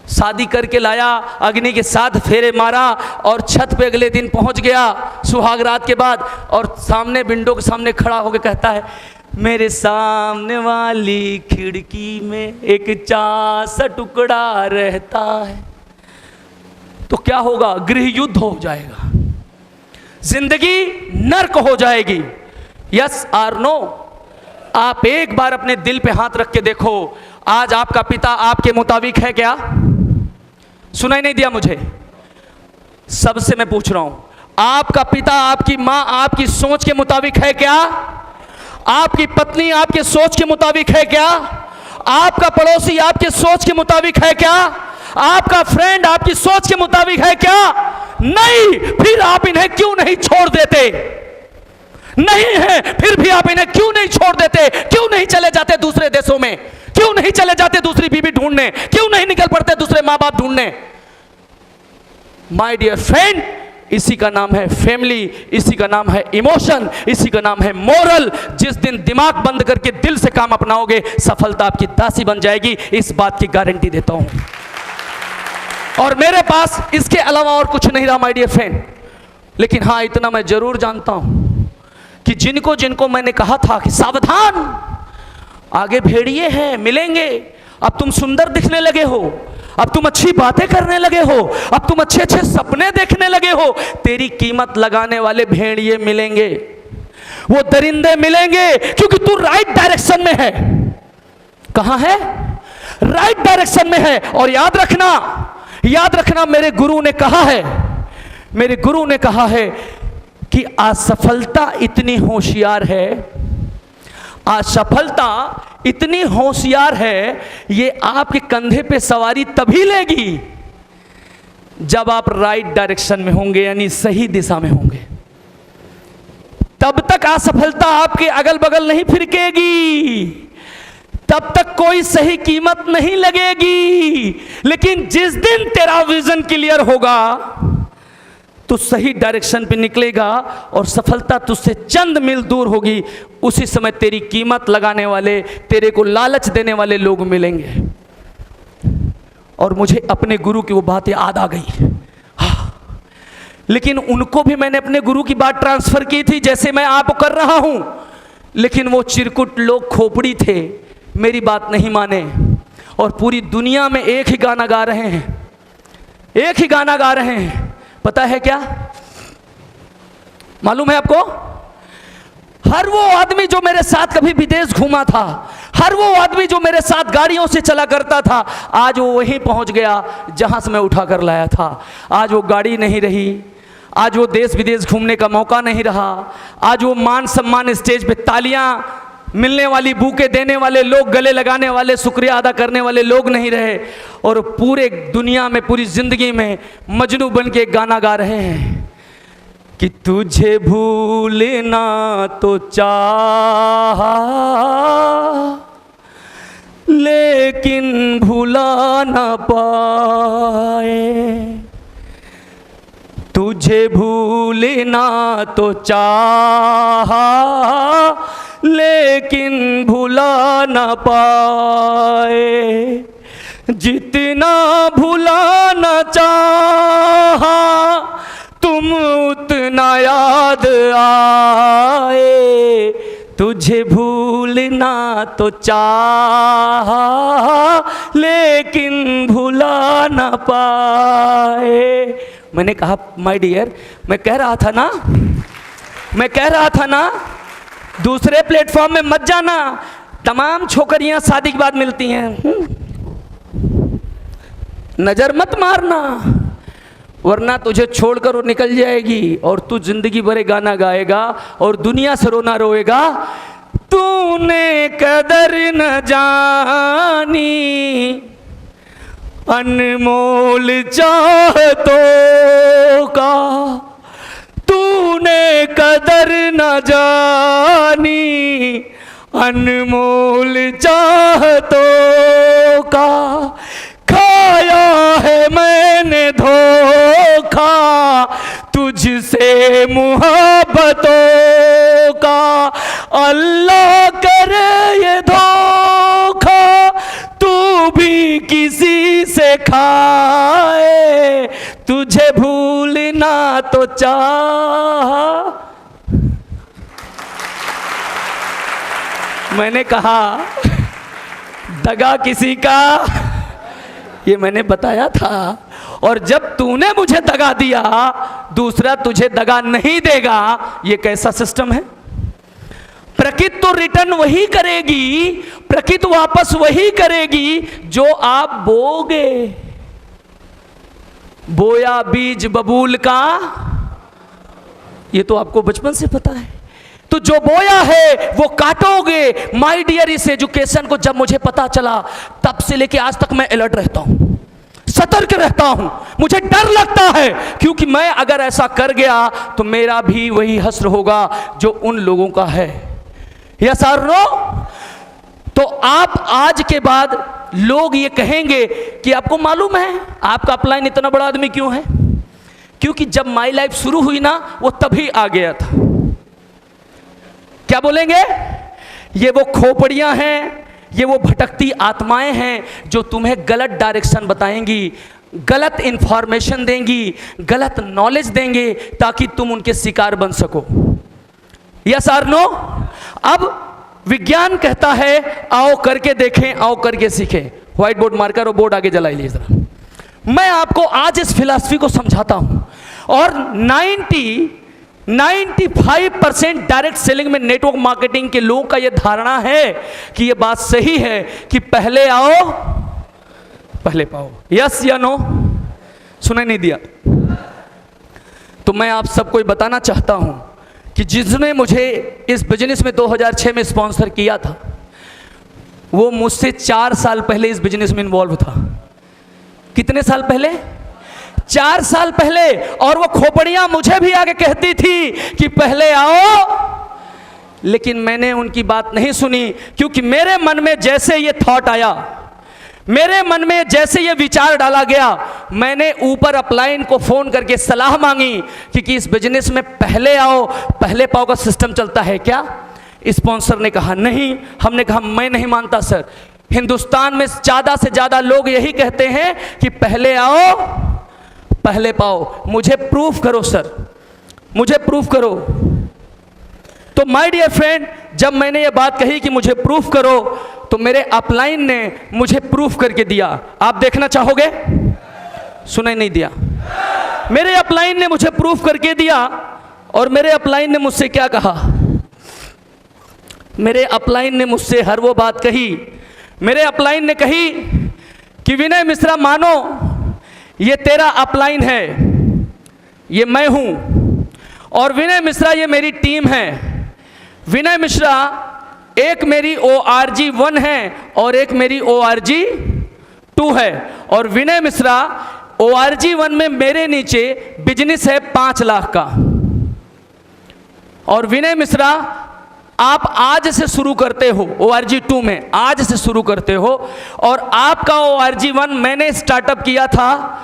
शादी करके लाया, अग्नि के साथ फेरे मारा और छत पे अगले दिन पहुंच गया सुहाग रात के बाद और सामने विंडो के सामने खड़ा होकर कहता है मेरे सामने वाली खिड़की में एक चार सा टुकड़ा रहता है, तो क्या होगा? गृह युद्ध हो जाएगा, जिंदगी नर्क हो जाएगी। Yes or no? आप एक बार अपने दिल पे हाथ रख के देखो, आज आपका पिता आपके मुताबिक है क्या? सुनाई नहीं दिया मुझे? सबसे मैं पूछ रहा हूं, आपका पिता आपकी मां आपकी सोच के मुताबिक है क्या? आपकी पत्नी आपके सोच के मुताबिक है क्या? आपका पड़ोसी आपके सोच के मुताबिक है क्या? आपका फ्रेंड आपकी सोच के मुताबिक है क्या? नहीं। फिर आप इन्हें क्यों नहीं छोड़ देते? नहीं है, फिर भी आप इन्हें क्यों नहीं छोड़ देते? क्यों नहीं चले जाते दूसरे देशों में? क्यों नहीं चले जाते दूसरी बीवी ढूंढने? क्यों नहीं निकल पड़ते दूसरे मां बाप ढूंढने? माय डियर फ्रेंड, इसी का नाम है फैमिली, इसी का नाम है इमोशन, इसी का नाम है मोरल। जिस दिन दिमाग बंद करके दिल से काम अपनाओगे, सफलता आपकी दासी बन जाएगी, इस बात की गारंटी देता हूं। और मेरे पास इसके अलावा और कुछ नहीं रहा माय डियर फ्रेंड। लेकिन हाँ, इतना मैं जरूर जानता हूं कि जिनको जिनको मैंने कहा था कि सावधान, आगे भेड़िए हैं, मिलेंगे, अब तुम सुंदर दिखने लगे हो, अब तुम अच्छी बातें करने लगे हो, अब तुम अच्छे अच्छे सपने देखने लगे हो, तेरी कीमत लगाने वाले भेड़िए मिलेंगे, वो दरिंदे मिलेंगे, क्योंकि तू राइट डायरेक्शन में है। कहां है? राइट डायरेक्शन में है। और याद रखना, याद रखना, मेरे गुरु ने कहा है, मेरे गुरु ने कहा है कि असफलता इतनी होशियार है, असफलता इतनी होशियार है, ये आपके कंधे पे सवारी तभी लेगी जब आप राइट डायरेक्शन में होंगे, यानी सही दिशा में होंगे। तब तक असफलता आपके अगल बगल नहीं फिरकेगी, तब तक कोई सही कीमत नहीं लगेगी। लेकिन जिस दिन तेरा विजन क्लियर होगा, तो सही डायरेक्शन पे निकलेगा और सफलता तुझसे चंद मील दूर होगी, उसी समय तेरी कीमत लगाने वाले, तेरे को लालच देने वाले लोग मिलेंगे। और मुझे अपने गुरु की वो बात याद आ गई। हाँ, लेकिन उनको भी मैंने अपने गुरु की बात ट्रांसफर की थी, जैसे मैं आप कर रहा हूं। लेकिन वो चिरकुट लोग खोपड़ी थे, मेरी बात नहीं माने, और पूरी दुनिया में एक ही गाना गा रहे हैं, एक ही गाना गा रहे हैं। पता है क्या? मालूम है आपको? हर वो आदमी जो मेरे साथ कभी विदेश घूमा था, हर वो आदमी जो मेरे साथ गाड़ियों से चला करता था, आज वो वहीं पहुंच गया जहां से मैं उठा कर लाया था। आज वो गाड़ी नहीं रही, आज वो देश विदेश घूमने का मौका नहीं रहा, आज वो मान सम्मान स्टेज पे तालियां मिलने वाली, बूके देने वाले लोग, गले लगाने वाले, शुक्रिया अदा करने वाले लोग नहीं रहे। और पूरे दुनिया में, पूरी जिंदगी में मजनू बन के गाना गा रहे हैं कि तुझे भूलना तो चाहा, लेकिन भुला ना पाए। तुझे भूलना तो चाहा, लेकिन भुला ना पाए। जितना भुलाना चाहा, तुम उतना याद आए। तुझे भूलना तो चाहा, लेकिन भुला ना पाए। मैंने कहा माय डियर, मैं कह रहा था ना, दूसरे प्लेटफॉर्म में मत जाना, तमाम छोकरियां शादी के बाद मिलती हैं, नजर मत मारना, वरना तुझे छोड़कर वो निकल जाएगी और तू जिंदगी भर गाना गाएगा और दुनिया से रोना रोएगा। तूने कदर न जानी अनमोल चाहतों का, तूने कदर न जानी अनमोल चाहतों का। खाया है मैंने धोखा तुझसे मुहब्बतों का। अल्लाह करे ये धोखा तू भी किसी से खाए। तुझे भूलना तो चाहा। मैंने कहा दगा किसी का, ये मैंने बताया था। और जब तूने मुझे दगा दिया, दूसरा तुझे दगा नहीं देगा। ये कैसा सिस्टम है? प्रकृति तो रिटर्न वही करेगी, प्रकृति वापस वही करेगी जो आप बोगे। बोया बीज बबूल का, ये तो आपको बचपन से पता है। तो जो बोया है वो काटोगे। माय डियर, इस एजुकेशन को जब मुझे पता चला, तब से लेके आज तक मैं अलर्ट रहता हूं, सतर्क रहता हूं। मुझे डर लगता है, क्योंकि मैं अगर ऐसा कर गया तो मेरा भी वही हश्र होगा जो उन लोगों का है। यस और नो? तो आप आज के बाद लोग ये कहेंगे कि आपको मालूम है आपका अपलाइन इतना बड़ा आदमी क्यों है? क्योंकि जब माई लाइफ शुरू हुई ना, वो तभी आ गया था। क्या बोलेंगे? ये वो खोपड़ियां हैं, ये वो भटकती आत्माएं हैं जो तुम्हें गलत डायरेक्शन बताएंगी, गलत इंफॉर्मेशन देंगी, गलत नॉलेज देंगे, ताकि तुम उनके शिकार बन सको। यस और नो? अब विज्ञान कहता है आओ करके देखें, आओ करके सीखें। व्हाइट बोर्ड मार्कर और बोर्ड आगे जलाई लीजिए जरा। मैं आपको आज इस फिलॉसफी को समझाता हूं। और 95% डायरेक्ट सेलिंग में, नेटवर्क मार्केटिंग के लोगों का यह धारणा है कि यह बात सही है कि पहले आओ पहले पाओ। यस या नो? सुनाई नहीं दिया? तो मैं आप सबको बताना चाहता हूं कि जिसने मुझे इस बिजनेस में 2006 में स्पॉन्सर किया था, वो मुझसे 4 साल पहले इस बिजनेस में इन्वॉल्व था। कितने साल पहले? 4 साल पहले। और वो खोपड़ियां मुझे भी आगे कहती थी कि पहले आओ, लेकिन मैंने उनकी बात नहीं सुनी, क्योंकि मेरे मन में जैसे ये थॉट आया, मेरे मन में जैसे ये विचार डाला गया, मैंने ऊपर अपलाइन को फोन करके सलाह मांगी कि इस बिजनेस में पहले आओ पहले पाओ का सिस्टम चलता है क्या? स्पॉन्सर ने कहा नहीं। हमने कहा मैं नहीं मानता सर, हिंदुस्तान में ज़्यादा से ज़्यादा लोग यही कहते हैं कि पहले आओ पहले पाओ। मुझे प्रूफ करो सर, मुझे प्रूफ करो। तो माय डियर फ्रेंड, जब मैंने ये बात कही कि मुझे प्रूफ करो, तो मेरे अपलाइन ने मुझे प्रूफ करके दिया। आप देखना चाहोगे? सुनाई नहीं दिया? मेरे अपलाइन ने मुझे प्रूफ करके दिया। और मेरे अपलाइन ने मुझसे क्या कहा? मेरे अपलाइन ने मुझसे हर वो बात कही। मेरे अपलाइन ने कही कि विनय मिश्रा, मानो ये तेरा अपलाइन है, ये मैं हूं, और विनय मिश्रा ये मेरी टीम है। विनय मिश्रा एक मेरी ORG1 है और एक मेरी ORG2 है। और विनय मिश्रा ORG1 में मेरे नीचे बिजनेस है 5 लाख का। और विनय मिश्रा, आप आज से शुरू करते हो ORG2 में, आज से शुरू करते हो। और आपका ORG1 मैंने स्टार्टअप किया था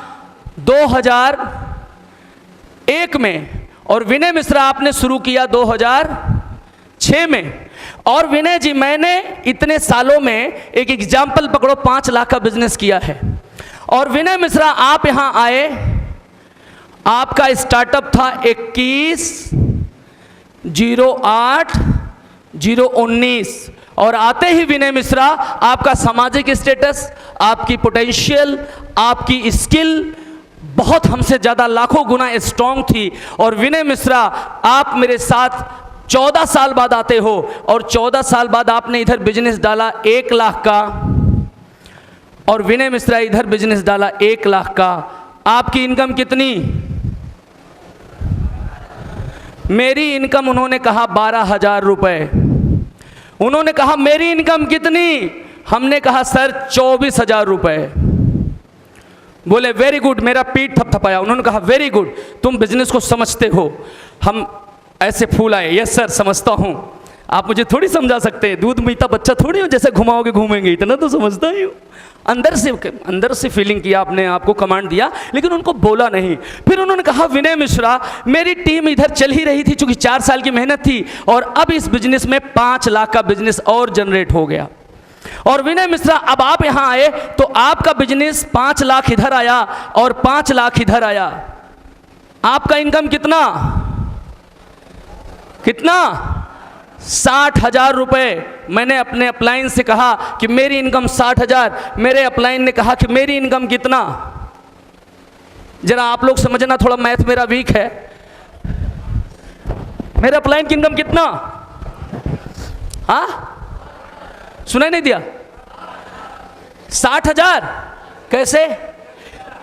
2001 में, और विनय मिश्रा आपने शुरू किया 2006 में। और विनय जी, मैंने इतने सालों में एक एग्जाम्पल पकड़ो, 5 लाख का बिजनेस किया है। और विनय मिश्रा, आप यहां आए, आपका स्टार्टअप था 21/08/019। और आते ही विनय मिश्रा, आपका सामाजिक स्टेटस, आपकी पोटेंशियल, आपकी स्किल बहुत हमसे ज़्यादा लाखों गुना स्ट्रांग थी। और विनय मिश्रा, आप मेरे साथ 14 साल बाद आते हो, और 14 साल बाद आपने इधर बिजनेस डाला 1 लाख का, और विनय मिश्रा इधर बिजनेस डाला 1 लाख का। आपकी इनकम कितनी? मेरी इनकम, उन्होंने कहा 12,000 रुपये। उन्होंने कहा मेरी इनकम कितनी? हमने कहा सर 24,000 रुपये। बोले वेरी गुड, मेरा पीठ थपथपाया। उन्होंने कहा वेरी गुड, तुम बिजनेस को समझते हो। हम ऐसे फूल आए, यस सर समझता हूँ। आप मुझे थोड़ी समझा सकते हैं, दूध मीठा बच्चा थोड़ी हो, जैसे घुमाओगे घूमेंगे, इतना तो समझता ही हूँ। अंदर से फीलिंग किया, आपने आपको कमांड दिया, लेकिन उनको बोला नहीं। फिर उन्होंने कहा विनय मिश्रा, मेरी टीम इधर चल ही रही थी, चूंकि 4 साल की मेहनत थी, और अब इस बिजनेस में 5 लाख का बिजनेस और जनरेट हो गया। और विनय मिश्रा, अब आप यहां आए तो आपका बिजनेस 5 लाख इधर आया और 5 लाख इधर आया। आपका इनकम कितना? 60,000 रुपये। मैंने अपने अपलाइन से कहा कि मेरी इनकम 60,000। मेरे अपलाइन ने कहा कि मेरी इनकम कितना? जरा आप लोग समझना, थोड़ा मैथ मेरा वीक है। मेरे अपलाइन की इनकम कितना? हाँ, सुनाई नहीं दिया? 60,000। कैसे?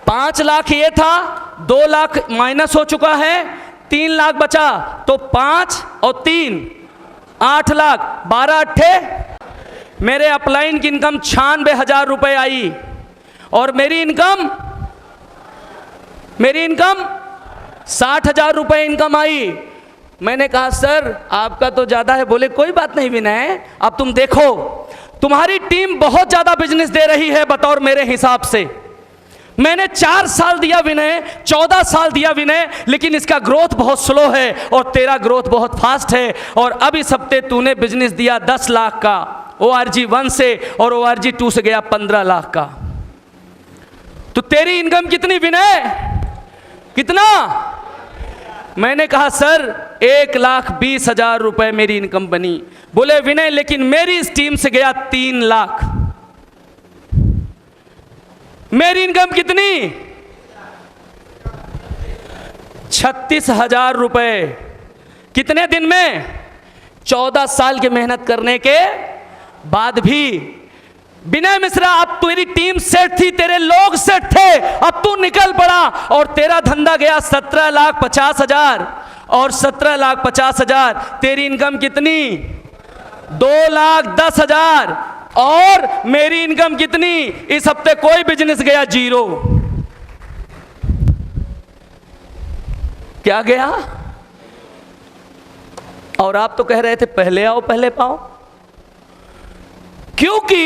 5 लाख ये था, 2 लाख माइनस हो चुका है, 3 लाख बचा, तो 5 और 3 8 लाख, 12 अट्ठे। मेरे अपलाइन की इनकम 96,000 रुपये आई और मेरी इनकम 60,000 रुपये इनकम आई। मैंने कहा सर आपका तो ज़्यादा है। बोले कोई बात नहीं विनय, अब तुम देखो तुम्हारी टीम बहुत ज़्यादा बिजनेस दे रही है बतौर मेरे हिसाब से। मैंने 4 साल दिया विनय, 14 साल दिया विनय, लेकिन इसका ग्रोथ बहुत स्लो है और तेरा ग्रोथ बहुत फास्ट है। और अब इस हफ्ते तूने बिजनेस दिया 10 लाख का ORG 1 से और ORG 2 से गया 15 लाख का। तो तेरी इनकम कितनी विनय? कितना? मैंने कहा सर 1,20,000 रुपए मेरी इनकम बनी। बोले विनय लेकिन मेरी इस टीम से गया 3 लाख। मेरी इनकम कितनी? 36,000 रुपए। कितने दिन में? 14 साल की मेहनत करने के बाद भी। विनय मिश्रा अब तेरी टीम सेट थी, तेरे लोग सेट थे, अब तू निकल पड़ा और तेरा धंधा गया 17,50,000 और 17,50,000। तेरी इनकम कितनी? 2,10,000। और मेरी इनकम कितनी? इस हफ्ते कोई बिजनेस गया 0। क्या गया? और आप तो कह रहे थे पहले आओ पहले पाओ। क्योंकि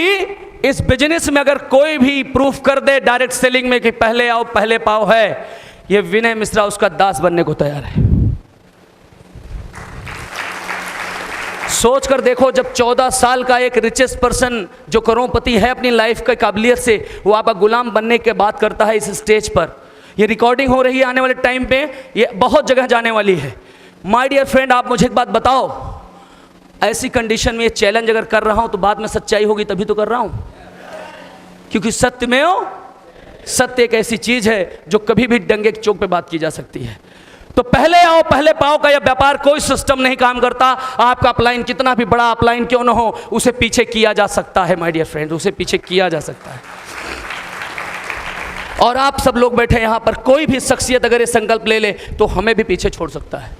इस बिजनेस में अगर कोई भी प्रूफ कर दे डायरेक्ट सेलिंग में कि पहले आओ पहले पाओ है, ये विनय मिश्रा उसका दास बनने को तैयार है। सोच कर देखो, जब 14 साल का एक रिचेस्ट पर्सन जो करोड़पति है अपनी लाइफ के काबिलियत से, वो आपका गुलाम बनने के बात करता है इस स्टेज पर। ये रिकॉर्डिंग हो रही है, आने वाले टाइम पे ये बहुत जगह जाने वाली है। माय डियर फ्रेंड, आप मुझे एक बात बताओ, ऐसी कंडीशन में ये चैलेंज अगर कर रहा हूं तो बाद में सच्चाई होगी तभी तो कर रहा हूं, क्योंकि सत्य में सत्य एक ऐसी चीज है जो कभी भी डंगे की चौक पे बात की जा सकती है। तो पहले आओ पहले पाओ का यह व्यापार कोई सिस्टम नहीं काम करता। आपका अपलाइन कितना भी बड़ा अपलाइन क्यों ना हो, उसे पीछे किया जा सकता है। माय डियर फ्रेंड, उसे पीछे किया जा सकता है। और आप सब लोग बैठे यहां पर, कोई भी शख्सियत अगर ये संकल्प ले ले तो हमें भी पीछे छोड़ सकता है।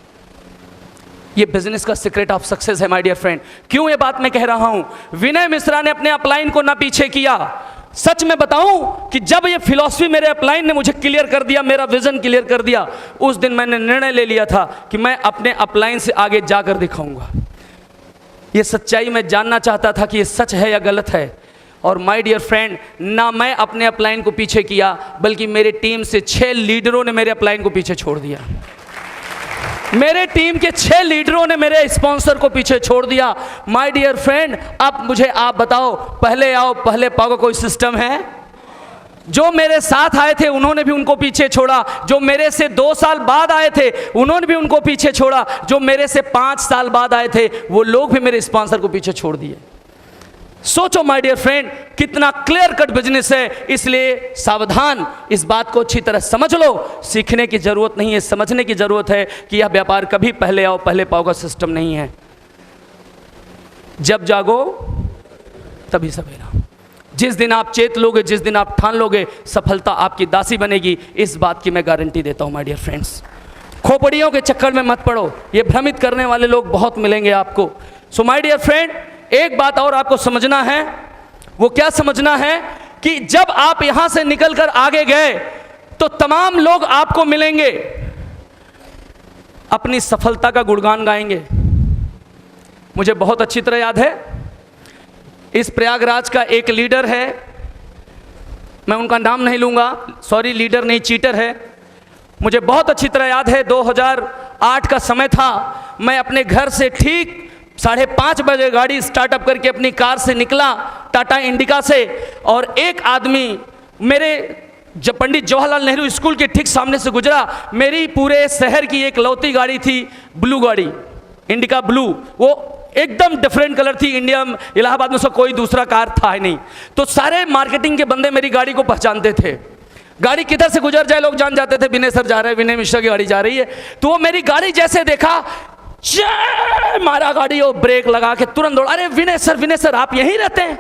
ये बिजनेस का सीक्रेट ऑफ सक्सेस है माय डियर फ्रेंड। क्यों ये बात मैं कह रहा हूं? विनय मिश्रा ने अपने अपलाइन को ना पीछे किया। सच में बताऊं कि जब ये फिलॉसफी मेरे अपलाइन ने मुझे क्लियर कर दिया, मेरा विजन क्लियर कर दिया, उस दिन मैंने निर्णय ले लिया था कि मैं अपने अपलाइन से आगे जाकर दिखाऊंगा। ये सच्चाई मैं जानना चाहता था कि ये सच है या गलत है। और माय डियर फ्रेंड, ना मैं अपने अपलाइन को पीछे किया, बल्कि मेरे टीम से 6 लीडरों ने मेरे अपलाइन को पीछे छोड़ दिया। मेरे टीम के 6 लीडरों ने मेरे स्पॉन्सर को पीछे छोड़ दिया। माय डियर फ्रेंड, अब मुझे आप बताओ, पहले आओ पहले पाओ का कोई सिस्टम है? जो मेरे साथ आए थे उन्होंने भी उनको पीछे छोड़ा, जो मेरे से 2 साल बाद आए थे उन्होंने भी उनको पीछे छोड़ा, जो मेरे से 5 साल बाद आए थे वो लोग भी मेरे स्पॉन्सर को पीछे छोड़ दिए। सोचो माय डियर फ्रेंड, कितना क्लियर कट बिजनेस है। इसलिए सावधान, इस बात को अच्छी तरह समझ लो। सीखने की जरूरत नहीं है, समझने की जरूरत है कि यह व्यापार कभी पहले आओ पहले पाओ का सिस्टम नहीं है। जब जागो तभी सवेरा। जिस दिन आप चेत लोगे, जिस दिन आप ठान लोगे, सफलता आपकी दासी बनेगी। इस बात की मैं गारंटी देता हूं माय डियर फ्रेंड्स। खोपड़ियों के चक्कर में मत पड़ो, ये भ्रमित करने वाले लोग बहुत मिलेंगे आपको। सो माय डियर फ्रेंड, एक बात और आपको समझना है। वो क्या समझना है कि जब आप यहां से निकलकर आगे गए तो तमाम लोग आपको मिलेंगे, अपनी सफलता का गुणगान गाएंगे। मुझे बहुत अच्छी तरह याद है, इस प्रयागराज का एक लीडर है, मैं उनका नाम नहीं लूंगा, सॉरी, लीडर नहीं चीटर है। मुझे बहुत अच्छी तरह याद है, 2008 का समय था। मैं अपने घर से ठीक 5:30 बजे गाड़ी स्टार्टअप करके अपनी कार से निकला, टाटा इंडिका से, और एक आदमी मेरे जब पंडित जवाहरलाल नेहरू स्कूल के ठीक सामने से गुजरा। मेरी पूरे शहर की एक लौती गाड़ी थी, ब्लू गाड़ी, इंडिका ब्लू। वो एकदम डिफरेंट कलर थी। इंडिया इलाहाबाद में उसका कोई दूसरा कार था ही नहीं। तो सारे मार्केटिंग के बंदे मेरी गाड़ी को पहचानते थे। गाड़ी किधर से गुजर जाए लोग जान जाते थे, विनय सर जा रहे हैं, विनय मिश्रा की गाड़ी जा रही है। तो वो मेरी गाड़ी जैसे देखा, मारा गाड़ी और ब्रेक लगा के तुरंत दौड़ा, अरे विनय सर आप यहीं रहते हैं?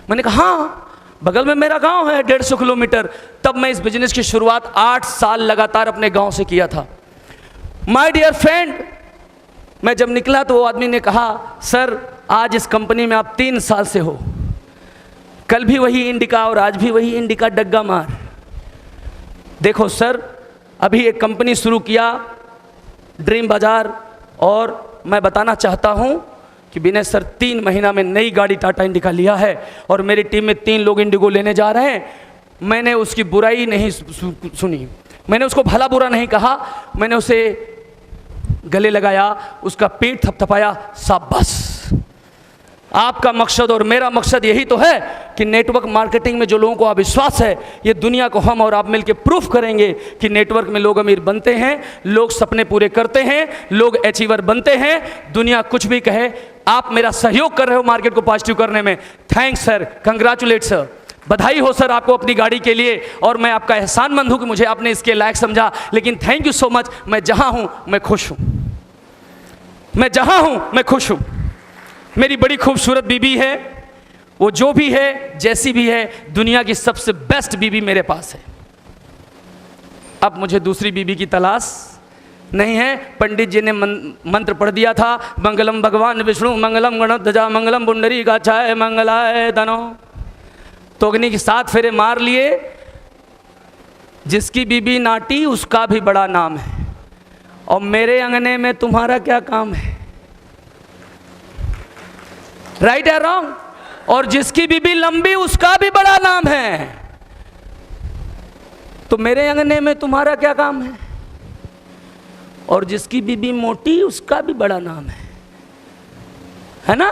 मैंने कहा हाँ, बगल में मेरा गांव है 150 किलोमीटर। तब मैं इस बिजनेस की शुरुआत 8 साल लगातार अपने गांव से किया था। माय डियर फ्रेंड, मैं जब निकला तो वो आदमी ने कहा, सर आज इस कंपनी में आप 3 साल से हो, कल भी वही इंडिका और आज भी वही इंडिका डग्गा मार। देखो सर, अभी एक कंपनी शुरू किया ड्रीम बाजार, और मैं बताना चाहता हूं कि विनय सर 3 महीना में नई गाड़ी टाटा इंडिका लिया है और मेरी टीम में 3 लोग इंडिगो लेने जा रहे हैं। मैंने उसकी बुराई नहीं सुनी, मैंने उसको भला बुरा नहीं कहा, मैंने उसे गले लगाया, उसका पेट थपथपाया, शाबाश। आपका मकसद और मेरा मकसद यही तो है कि नेटवर्क मार्केटिंग में जो लोगों को अविश्वास है, ये दुनिया को हम और आप मिलकर प्रूफ करेंगे कि नेटवर्क में लोग अमीर बनते हैं, लोग सपने पूरे करते हैं, लोग अचीवर बनते हैं। दुनिया कुछ भी कहे, आप मेरा सहयोग कर रहे हो मार्केट को पॉजिटिव करने में। थैंक्स सर, कंग्रेचुलेट सर, बधाई हो सर आपको अपनी गाड़ी के लिए, और मैं आपका एहसानमंद हूं कि मुझे आपने इसके लायक समझा। लेकिन थैंक यू सो मच, मैं जहां हूं मैं खुश हूं, मैं जहां हूं मैं खुश हूं। मेरी बड़ी खूबसूरत बीबी है, वो जो भी है जैसी भी है, दुनिया की सबसे बेस्ट बीबी मेरे पास है। अब मुझे दूसरी बीबी की तलाश नहीं है। पंडित जी ने मंत्र पढ़ दिया था, मंगलम भगवान विष्णु मंगलम गणध्वजा मंगलम पुंडरी काचाय मंगलाय तनो। तो अग्नि के 7 फेरे मार लिए। जिसकी बीबी नाटी उसका भी बड़ा नाम है, और मेरे अंगने में तुम्हारा क्या काम है? राइट या रॉन्ग? और जिसकी बीबी लंबी उसका भी बड़ा नाम है, तो मेरे अंगने में तुम्हारा क्या काम है? और जिसकी बीबी मोटी उसका भी बड़ा नाम है ना?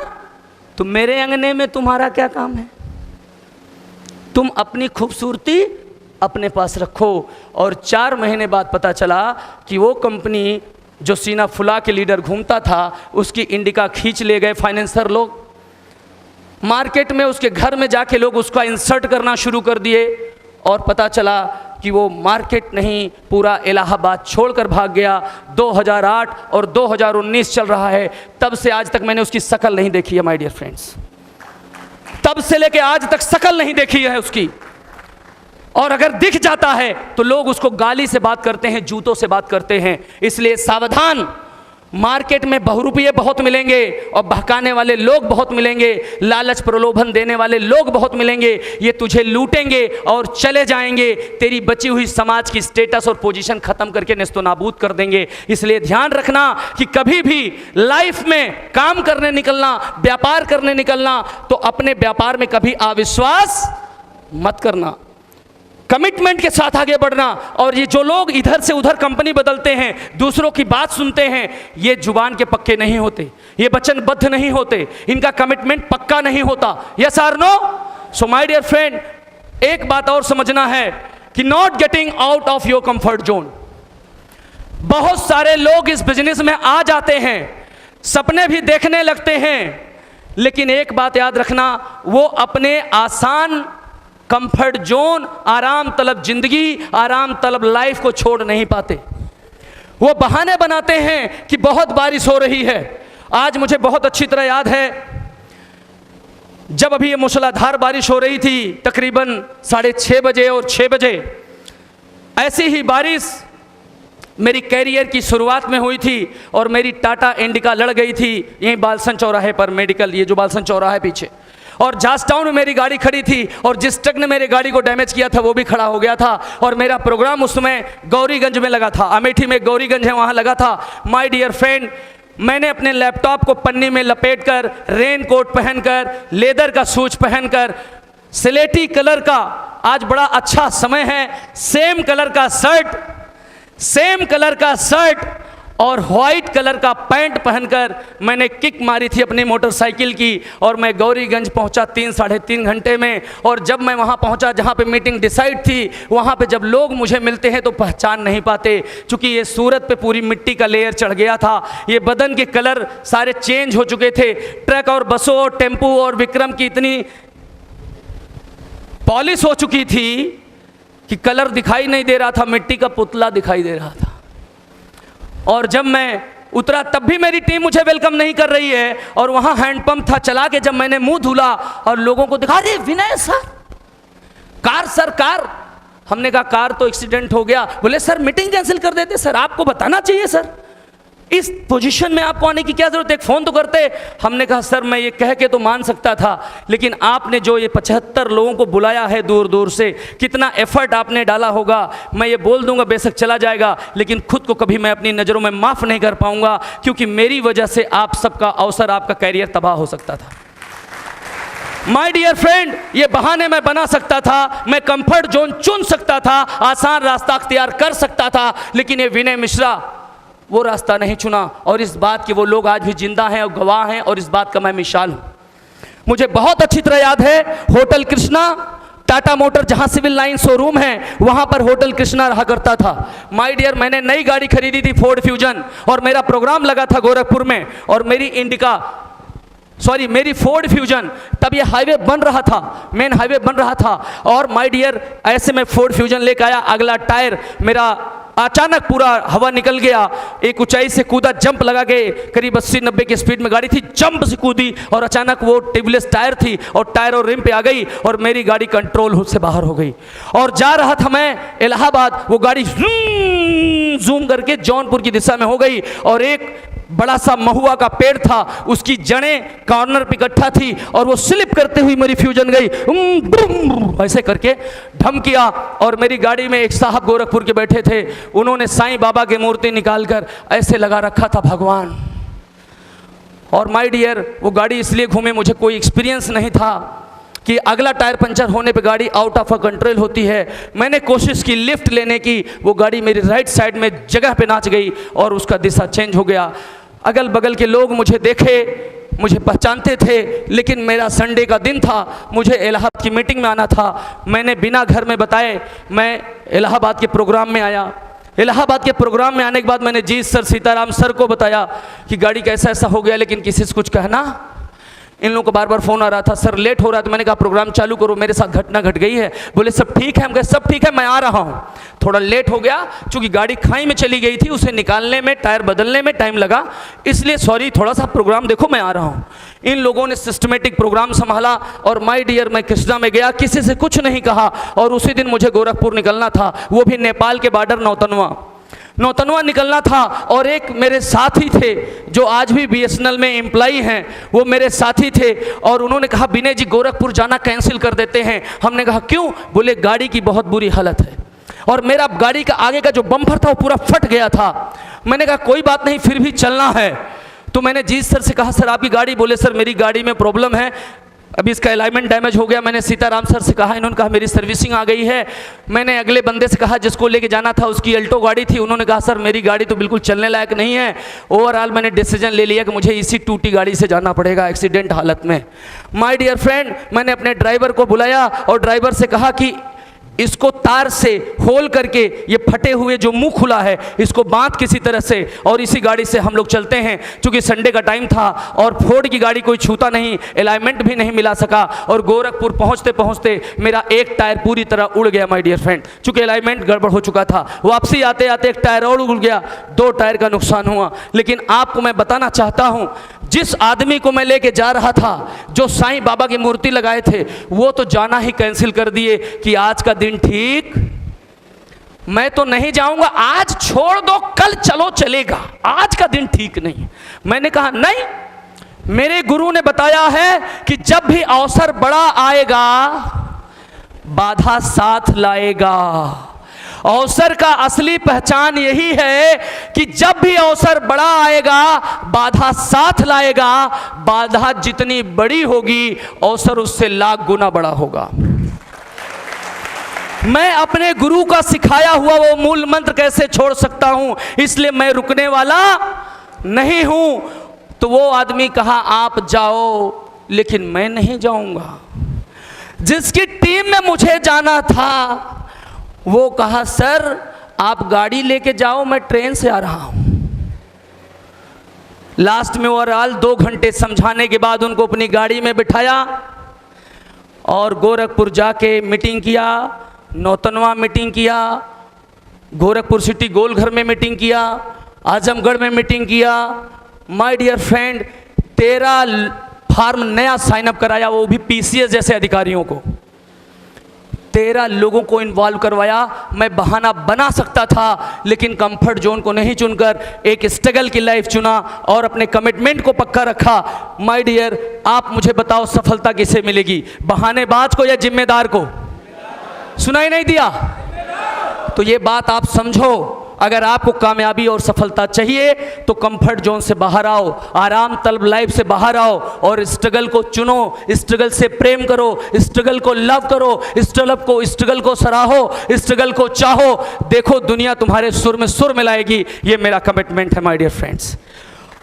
तो मेरे अंगने में तुम्हारा क्या काम है? तुम अपनी खूबसूरती अपने पास रखो। और 4 महीने बाद पता चला कि वो कंपनी जो सीना फुला के लीडर घूमता था, उसकी इंडिका खींच ले गए फाइनेंसर लोग। मार्केट में उसके घर में जाके लोग उसका इंसर्ट करना शुरू कर दिए, और पता चला कि वो मार्केट नहीं, पूरा इलाहाबाद छोड़कर भाग गया। 2008 और 2019 चल रहा है, तब से आज तक मैंने उसकी शकल नहीं देखी है माय डियर फ्रेंड्स। तब से लेके आज तक शकल नहीं देखी है उसकी। और अगर दिख जाता है तो लोग उसको गाली से बात करते हैं, जूतों से बात करते हैं। इसलिए सावधान, मार्केट में बहुरूपिये बहुत मिलेंगे और बहकाने वाले लोग बहुत मिलेंगे, लालच प्रलोभन देने वाले लोग बहुत मिलेंगे। ये तुझे लूटेंगे और चले जाएंगे, तेरी बची हुई समाज की स्टेटस और पोजीशन खत्म करके नेस्तनाबूद कर देंगे। इसलिए ध्यान रखना कि कभी भी लाइफ में काम करने निकलना, व्यापार करने निकलना, तो अपने व्यापार में कभी अविश्वास मत करना, कमिटमेंट के साथ आगे बढ़ना। और ये जो लोग इधर से उधर कंपनी बदलते हैं, दूसरों की बात सुनते हैं, ये जुबान के पक्के नहीं होते, ये वचनबद्ध नहीं होते, इनका कमिटमेंट पक्का नहीं होता। यस और no? So my dear friend, एक बात और समझना है कि not getting out of your comfort zone. बहुत सारे लोग इस बिजनेस में आ जाते हैं, सपने भी देखने लगते हैं, लेकिन एक बात याद रखना, वो अपने आसान कंफर्ट जोन, आराम तलब जिंदगी, आराम तलब लाइफ को छोड़ नहीं पाते। वो बहाने बनाते हैं कि बहुत बारिश हो रही है। आज मुझे बहुत अच्छी तरह याद है, जब अभी ये मूसलाधार बारिश हो रही थी, तकरीबन 6:30 बजे और 6 बजे, ऐसी ही बारिश मेरी कैरियर की शुरुआत में हुई थी और मेरी टाटा इंडिका लड़ गई थी यहीं बालसन चौराहे पर, मेडिकल, ये जो बालसन चौराहा है पीछे। और जॉर्जटाउन में मेरी गाड़ी खड़ी थी, और जिस ट्रक ने मेरी गाड़ी को डैमेज किया था वो भी खड़ा हो गया था। और मेरा प्रोग्राम उस समय गौरीगंज में लगा था, अमेठी में गौरीगंज है, वहाँ लगा था। माय डियर फ्रेंड, मैंने अपने लैपटॉप को पन्नी में लपेटकर, रेन कोट पहनकर, लेदर का शूज पहनकर, स्लेटी कलर का, आज बड़ा अच्छा समय है, सेम कलर का शर्ट और वाइट कलर का पैंट पहनकर मैंने किक मारी थी अपनी मोटरसाइकिल की, और मैं गौरीगंज पहुंचा 3-3.5 घंटे में। और जब मैं वहां पहुंचा जहां पे मीटिंग डिसाइड थी, वहां पे जब लोग मुझे मिलते हैं तो पहचान नहीं पाते, क्योंकि ये सूरत पे पूरी मिट्टी का लेयर चढ़ गया था, ये बदन के कलर सारे चेंज हो चुके थे। ट्रक और बसों और टेम्पू और विक्रम की इतनी पॉलिश हो चुकी थी कि कलर दिखाई नहीं दे रहा था, मिट्टी का पुतला दिखाई दे रहा था। और जब मैं उतरा तब भी मेरी टीम मुझे वेलकम नहीं कर रही है, और वहां हैंडपंप था, चला के जब मैंने मुंह धुला और लोगों को दिखा, अरे विनय सर, कार सर कार। हमने कहा कार तो एक्सीडेंट हो गया। बोले सर मीटिंग कैंसिल कर देते, सर आपको बताना चाहिए सर, इस पोजीशन में आपको आने की क्या जरूरत है, एक फ़ोन तो करते। हमने कहा सर मैं ये कह के तो मान सकता था, लेकिन आपने जो ये 75 लोगों को बुलाया है दूर दूर से, कितना एफर्ट आपने डाला होगा, मैं ये बोल दूंगा बेशक चला जाएगा, लेकिन खुद को कभी मैं अपनी नज़रों में माफ़ नहीं कर पाऊंगा, क्योंकि मेरी वजह से आप सबका अवसर, आपका कैरियर तबाह हो सकता था। माय डियर फ्रेंड, ये बहाने मैं बना सकता था, मैं कंफर्ट जोन चुन सकता था, आसान रास्ता अख्तियार कर सकता था, लेकिन ये विनय मिश्रा वो रास्ता नहीं चुना। और इस बात के वो लोग आज भी जिंदा हैं और गवाह हैं, और इस बात का मैं मिसाल हूं। मुझे बहुत अच्छी तरह याद है, होटल कृष्णा, टाटा मोटर जहां सिविल लाइन शोरूम है, वहां पर होटल कृष्णा रहा करता था। माय डियर, मैंने नई गाड़ी खरीदी थी फोर्ड फ्यूजन, और मेरा प्रोग्राम लगा था गोरखपुर में, और मेरी फोर्ड फ्यूजन, तब ये हाईवे बन रहा था, मेन हाईवे बन रहा था। और माय डियर, ऐसे में फोर्ड फ्यूजन लेकर आया, अगला टायर मेरा अचानक पूरा हवा निकल गया, एक ऊंचाई से कूदा, जंप लगा के, करीब 80-90 की स्पीड में गाड़ी थी, जंप से कूदी, और अचानक वो ट्यूबलेस टायर थी, और टायर और रिम पे आ गई, और मेरी गाड़ी कंट्रोल से बाहर हो गई। और जा रहा था मैं इलाहाबाद, वो गाड़ी जूम करके जौनपुर की दिशा में हो गई, और एक बड़ा सा महुआ का पेड़ था, उसकी जड़ें कॉर्नर पे इकट्ठा थी, और वो स्लिप करते हुई मेरी फ्यूजन गई, ऐसे करके ढम किया। और मेरी गाड़ी में एक साहब गोरखपुर के बैठे थे, उन्होंने साईं बाबा की मूर्ति निकालकर ऐसे लगा रखा था, भगवान। और माय डियर, वो गाड़ी इसलिए घूमे, मुझे कोई एक्सपीरियंस नहीं था कि अगला टायर पंचर होने पे गाड़ी आउट ऑफ कंट्रोल होती है। मैंने कोशिश की लिफ्ट लेने की, वो गाड़ी मेरी राइट साइड में जगह पे नाच गई, और उसका दिशा चेंज हो गया। अगल बगल के लोग मुझे देखे, मुझे पहचानते थे, लेकिन मेरा संडे का दिन था, मुझे इलाहाबाद की मीटिंग में आना था। मैंने बिना घर में बताए मैं इलाहाबाद के प्रोग्राम में आया। इलाहाबाद के प्रोग्राम में आने के बाद मैंने जी सर, सीताराम सर को बताया कि गाड़ी कैसा ऐसा हो गया, लेकिन किसी से कुछ कहना। इन लोगों को बार बार फ़ोन आ रहा था, सर लेट हो रहा है, तो मैंने कहा प्रोग्राम चालू करो, मेरे साथ घटना घट गई है। बोले सब ठीक है, हम कहे सब ठीक है, मैं आ रहा हूँ। थोड़ा लेट हो गया, चूँकि गाड़ी खाई में चली गई थी, उसे निकालने में, टायर बदलने में टाइम लगा, इसलिए सॉरी, थोड़ा सा प्रोग्राम देखो, मैं आ रहा हूँ। इन लोगों ने सिस्टमेटिक प्रोग्राम संभाला, और माय डियर, मैं कृष्णा में गया, किसी से कुछ नहीं कहा, और उसी दिन मुझे गोरखपुर निकलना था, वो भी नेपाल के बॉर्डर नौतनवा निकलना था। और एक मेरे साथी थे जो आज भी BSNL में एम्प्लॉई हैं, वो मेरे साथी थे, और उन्होंने कहा विनय जी गोरखपुर जाना कैंसिल कर देते हैं। हमने कहा क्यों? बोले गाड़ी की बहुत बुरी हालत है, और मेरा गाड़ी का आगे का जो बम्पर था वो पूरा फट गया था। मैंने कहा कोई बात नहीं, फिर भी चलना है। तो मैंने जीत सर से कहा सर आपकी गाड़ी? बोले सर मेरी गाड़ी में प्रॉब्लम है, अभी इसका अलाइनमेंट डैमेज हो गया। मैंने सीताराम सर से कहा, इन्होंने कहा मेरी सर्विसिंग आ गई है। मैंने अगले बंदे से कहा जिसको लेके जाना था, उसकी अल्टो गाड़ी थी, उन्होंने कहा सर मेरी गाड़ी तो बिल्कुल चलने लायक नहीं है। ओवरऑल मैंने डिसीजन ले लिया कि मुझे इसी टूटी गाड़ी से जाना पड़ेगा एक्सीडेंट हालत में। माय डियर फ्रेंड, मैंने अपने ड्राइवर को बुलाया और ड्राइवर से कहा कि इसको तार से होल करके, ये फटे हुए जो मुंह खुला है इसको बांध किसी तरह से, और इसी गाड़ी से हम लोग चलते हैं। चूंकि संडे का टाइम था और फोर्ड की गाड़ी कोई छूता नहीं, अलाइनमेंट भी नहीं मिला सका, और गोरखपुर पहुंचते पहुंचते मेरा एक टायर पूरी तरह उड़ गया माय डियर फ्रेंड। चूंकि अलाइनमेंट गड़बड़ हो चुका था, वापसी आते आते एक टायर और उड़ गया, 2 टायर का नुकसान हुआ। लेकिन आपको मैं बताना चाहता हूं, जिस आदमी को मैं लेके जा रहा था, जो साईं बाबा की मूर्ति लगाए थे, वो तो जाना ही कैंसिल कर दिए कि आज का दिन ठीक, मैं तो नहीं जाऊंगा, आज छोड़ दो, कल चलो चलेगा, आज का दिन ठीक नहीं। मैंने कहा नहीं, मेरे गुरु ने बताया है कि जब भी अवसर बड़ा आएगा बाधा साथ लाएगा। अवसर का असली पहचान यही है कि जब भी अवसर बड़ा आएगा बाधा साथ लाएगा। बाधा जितनी बड़ी होगी अवसर उससे लाख गुना बड़ा होगा। मैं अपने गुरु का सिखाया हुआ वो मूल मंत्र कैसे छोड़ सकता हूं, इसलिए मैं रुकने वाला नहीं हूं। तो वो आदमी कहा आप जाओ, लेकिन मैं नहीं जाऊंगा। जिसकी टीम में मुझे जाना था वो कहा सर आप गाड़ी लेके जाओ, मैं ट्रेन से आ रहा हूं। लास्ट में ओवरऑल 2 घंटे समझाने के बाद उनको अपनी गाड़ी में बिठाया और गोरखपुर जाके मीटिंग किया, नौतनवा मीटिंग किया, गोरखपुर सिटी गोलघर में मीटिंग किया, आजमगढ़ में मीटिंग किया। माय डियर फ्रेंड, 13 फार्म नया साइन अप कराया, वो भी पीसीएस जैसे अधिकारियों को। 13 लोगों को इन्वॉल्व करवाया। मैं बहाना बना सकता था, लेकिन कंफर्ट जोन को नहीं चुनकर एक स्ट्रगल की लाइफ चुना और अपने कमिटमेंट को पक्का रखा। माय डियर, आप मुझे बताओ सफलता किसे मिलेगी, बहानेबाज को या जिम्मेदार को? सुनाई नहीं दिया? तो ये बात आप समझो, अगर आपको कामयाबी और सफलता चाहिए तो कंफर्ट जोन से बाहर आओ, आराम तलब लाइफ से बाहर आओ और स्ट्रगल को चुनो, स्ट्रगल से प्रेम करो, स्ट्रगल को लव करो, स्ट्रगल को सराहो, स्ट्रगल को चाहो। देखो दुनिया तुम्हारे सुर में सुर मिलाएगी, ये मेरा कमिटमेंट है माय डियर फ्रेंड्स।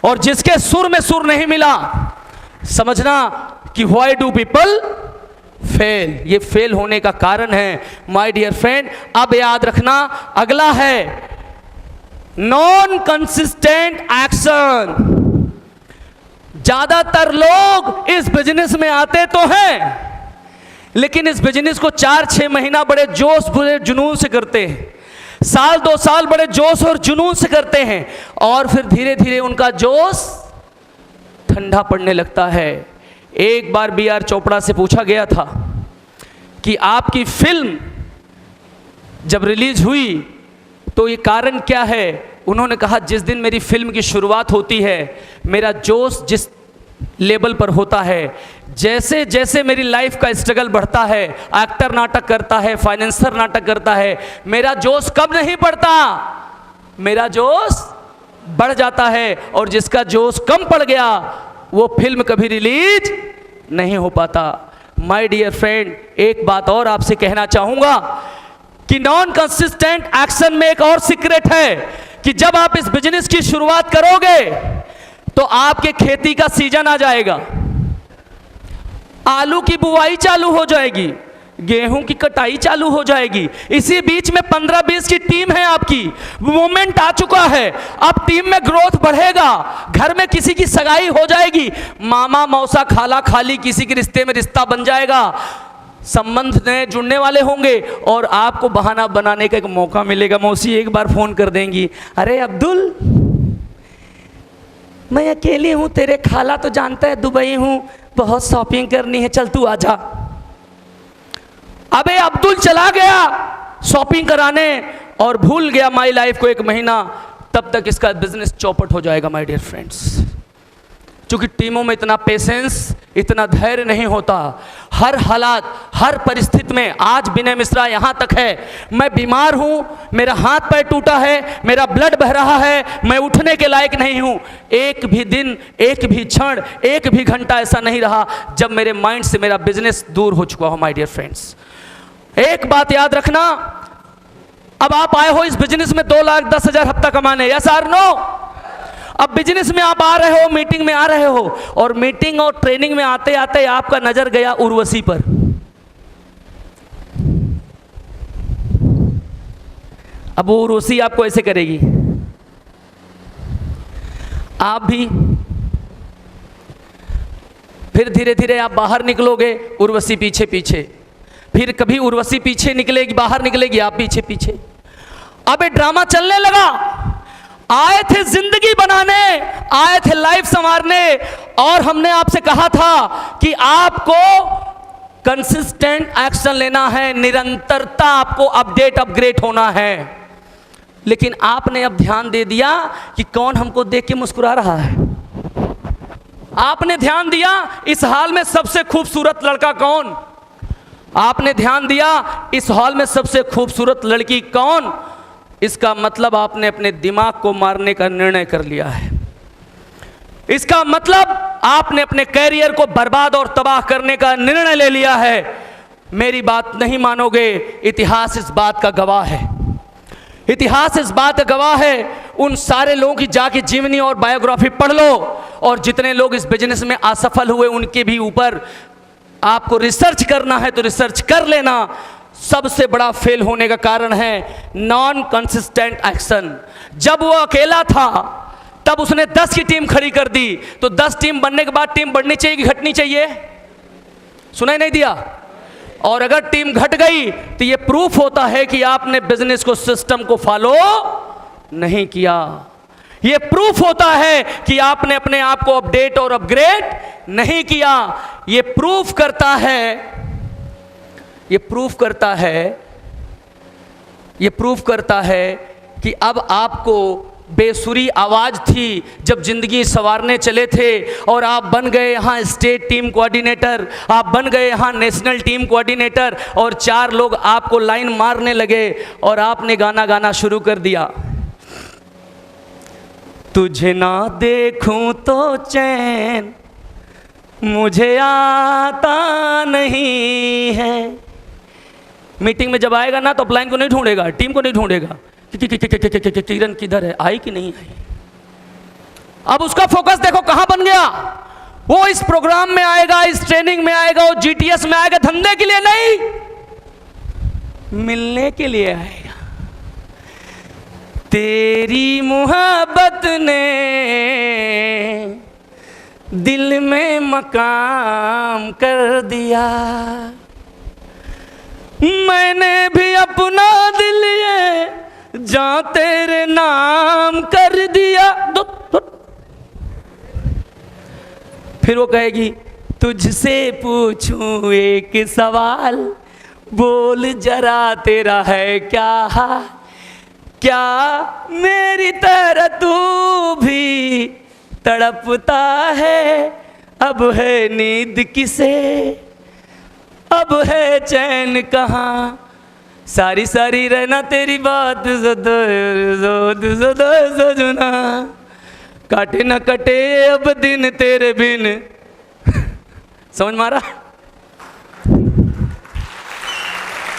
और जिसके सुर में सुर नहीं मिला, समझना कि व्हाई डू पीपल फेल, ये फेल होने का कारण है माय डियर फ्रेंड। अब याद रखना, अगला है नॉन कंसिस्टेंट एक्शन। ज्यादातर लोग इस बिजनेस में आते तो हैं, लेकिन इस बिजनेस को 4-6 महीना बड़े जोश बड़े जुनून से करते हैं, साल 2 साल बड़े जोश और जुनून से करते हैं, और फिर धीरे धीरे उनका जोश ठंडा पड़ने लगता है। एक बार B.R. चोपड़ा से पूछा गया था कि आपकी फिल्म जब रिलीज हुई तो ये कारण क्या है? उन्होंने कहा जिस दिन मेरी फिल्म की शुरुआत होती है, मेरा जोश जिस लेवल पर होता है, जैसे जैसे मेरी लाइफ का स्ट्रगल बढ़ता है, एक्टर नाटक करता है, फाइनेंसर नाटक करता है, मेरा जोश कब नहीं बढ़ता, मेरा जोश बढ़ जाता है। और जिसका जोश कम पड़ गया वो फिल्म कभी रिलीज नहीं हो पाता। माय डियर फ्रेंड, एक बात और आपसे कहना चाहूंगा कि नॉन कंसिस्टेंट एक्शन में एक और सीक्रेट है कि जब आप इस बिजनेस की शुरुआत करोगे तो आपके खेती का सीजन आ जाएगा, आलू की बुआई चालू हो जाएगी, गेहूं की कटाई चालू हो जाएगी। इसी बीच में 15-20 की टीम है आपकी, मूवमेंट आ चुका है, अब टीम में ग्रोथ बढ़ेगा, घर में किसी की सगाई हो जाएगी, मामा मौसा खाला खाली किसी के रिश्ते में रिश्ता बन जाएगा, संबंध नए जुड़ने वाले होंगे और आपको बहाना बनाने का एक मौका मिलेगा। मौसी एक बार फोन कर देंगी, अरे अब्दुल मैं अकेली हूं, तेरे खाला तो जानता है दुबई हूं, बहुत शॉपिंग करनी है, चल तू आजा। अबे अब्दुल चला गया शॉपिंग कराने और भूल गया माई लाइफ को 1 महीना, तब तक इसका बिजनेस चौपट हो जाएगा माय डियर फ्रेंड्स। क्योंकि टीमों में इतना पेशेंस, इतना धैर्य नहीं होता। हर हालात, हर परिस्थिति में, आज विनय मिश्रा यहाँ तक है, मैं बीमार हूँ, मेरा हाथ पैर टूटा है, मेरा ब्लड बह रहा है, मैं उठने के लायक नहीं हूँ, एक भी दिन, एक भी क्षण, एक भी घंटा ऐसा नहीं रहा जब मेरे माइंड से मेरा बिजनेस दूर हो चुका हो माय डियर फ्रेंड्स। एक बात याद रखना, अब आप आए हो इस बिजनेस में 2,10,000 हफ्ता कमाने, यस और नो? अब बिजनेस में आप आ रहे हो, मीटिंग में आ रहे हो, और मीटिंग और ट्रेनिंग में आते आते आपका नजर गया उर्वशी पर। अब वो उर्वशी आपको ऐसे करेगी, आप भी फिर धीरे धीरे आप बाहर निकलोगे, उर्वशी पीछे पीछे, फिर कभी उर्वशी पीछे निकलेगी, बाहर निकलेगी, आप पीछे पीछे। अब ये ड्रामा चलने लगा। आए थे जिंदगी बनाने, आए थे लाइफ संवारने, और हमने आपसे कहा था कि आपको कंसिस्टेंट एक्शन लेना है, निरंतरता, आपको अपडेट अपग्रेड होना है। लेकिन आपने अब ध्यान दे दिया कि कौन हमको देख के मुस्कुरा रहा है। आपने ध्यान दिया इस हाल में सबसे खूबसूरत लड़का कौन, आपने ध्यान दिया इस हॉल में सबसे खूबसूरत लड़की कौन। इसका मतलब आपने अपने दिमाग को मारने का निर्णय कर लिया है। इसका मतलब आपने अपने कैरियर को बर्बाद और तबाह करने का निर्णय ले लिया है। मेरी बात नहीं मानोगे, इतिहास इस बात का गवाह है। इतिहास इस बात का गवाह है। उन सारे लोगों की जाके जीवनी और बायोग्राफी पढ़ लो, और जितने लोग इस बिजनेस में असफल हुए उनके भी ऊपर आपको रिसर्च करना है तो रिसर्च कर लेना। सबसे बड़ा फेल होने का कारण है नॉन कंसिस्टेंट एक्शन। जब वो अकेला था तब उसने 10 की टीम खड़ी कर दी, तो 10 टीम बनने के बाद टीम बढ़नी चाहिए कि घटनी चाहिए? सुनाई नहीं दिया? और अगर टीम घट गई तो ये प्रूफ होता है कि आपने बिजनेस को, सिस्टम को फॉलो नहीं किया। ये प्रूफ होता है कि आपने अपने आप को अपडेट और अपग्रेड नहीं किया। ये प्रूफ करता है कि अब आपको बेसुरी आवाज थी जब जिंदगी संवारने चले थे, और आप बन गए यहाँ स्टेट टीम कोऑर्डिनेटर, आप बन गए यहाँ नेशनल टीम कोऑर्डिनेटर, और 4 लोग आपको लाइन मारने लगे और आपने गाना गाना शुरू कर दिया। तुझे ना देखूं तो चैन मुझे आता नहीं है। मीटिंग में जब आएगा ना तो अपलाइन को नहीं ढूंढेगा, टीम को नहीं ढूंढेगा, किरण किधर है, आई कि नहीं आई। अब उसका फोकस देखो कहां बन गया। वो इस प्रोग्राम में आएगा, इस ट्रेनिंग में आएगा, वो जीटीएस में आएगा धंधे के लिए नहीं, मिलने के लिए आएगा। तेरी मोहब्बत ने दिल में मकाम कर दिया, मैंने भी अपना दिल ये जा तेरे नाम कर दिया। फिर वो कहेगी तुझसे पूछूं एक सवाल, बोल जरा तेरा है क्या हाल, क्या मेरी तरह तू भी तड़पता है, अब है नींद किसे, अब है चैन कहाँ, सारी सारी रहना तेरी बात सजना, काटे न कटे अब दिन तेरे बिन। समझ मारा?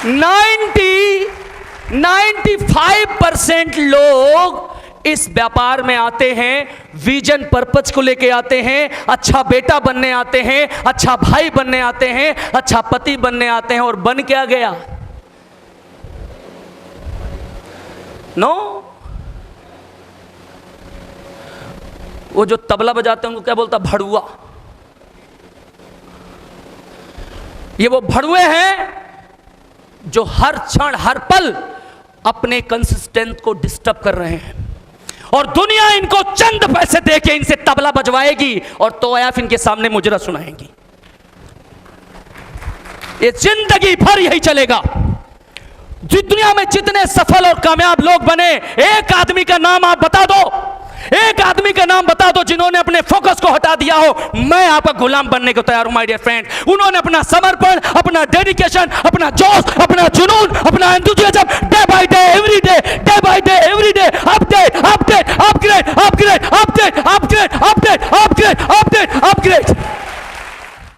95% लोग इस व्यापार में आते हैं, विजन पर्पज को लेके आते हैं, अच्छा बेटा बनने आते हैं, अच्छा भाई बनने आते हैं, अच्छा पति बनने आते हैं, और बन क्या गया? नो। वो जो तबला बजाते हैं उनको क्या बोलता? भड़ुआ। ये वो भड़ुए हैं जो हर क्षण हर पल अपने कंसिस्टेंट को डिस्टर्ब कर रहे हैं, और दुनिया इनको चंद पैसे देके इनसे तबला बजवाएगी और तोयाफ इनके सामने मुजरा सुनाएंगी। ये जिंदगी भर यही चलेगा। दुनिया में जितने सफल और कामयाब लोग बने, एक आदमी का नाम आप बता दो, एक आदमी का नाम बता दो जिन्होंने अपने फोकस को हटा दिया हो। मैं आपका गुलाम बनने को तैयार हूं माय डियर फ्रेंड। उन्होंने अपना समर्पण, अपना डेडिकेशन, अपना जोश, अपना जुनून, अपना enthusiasm day by day, every day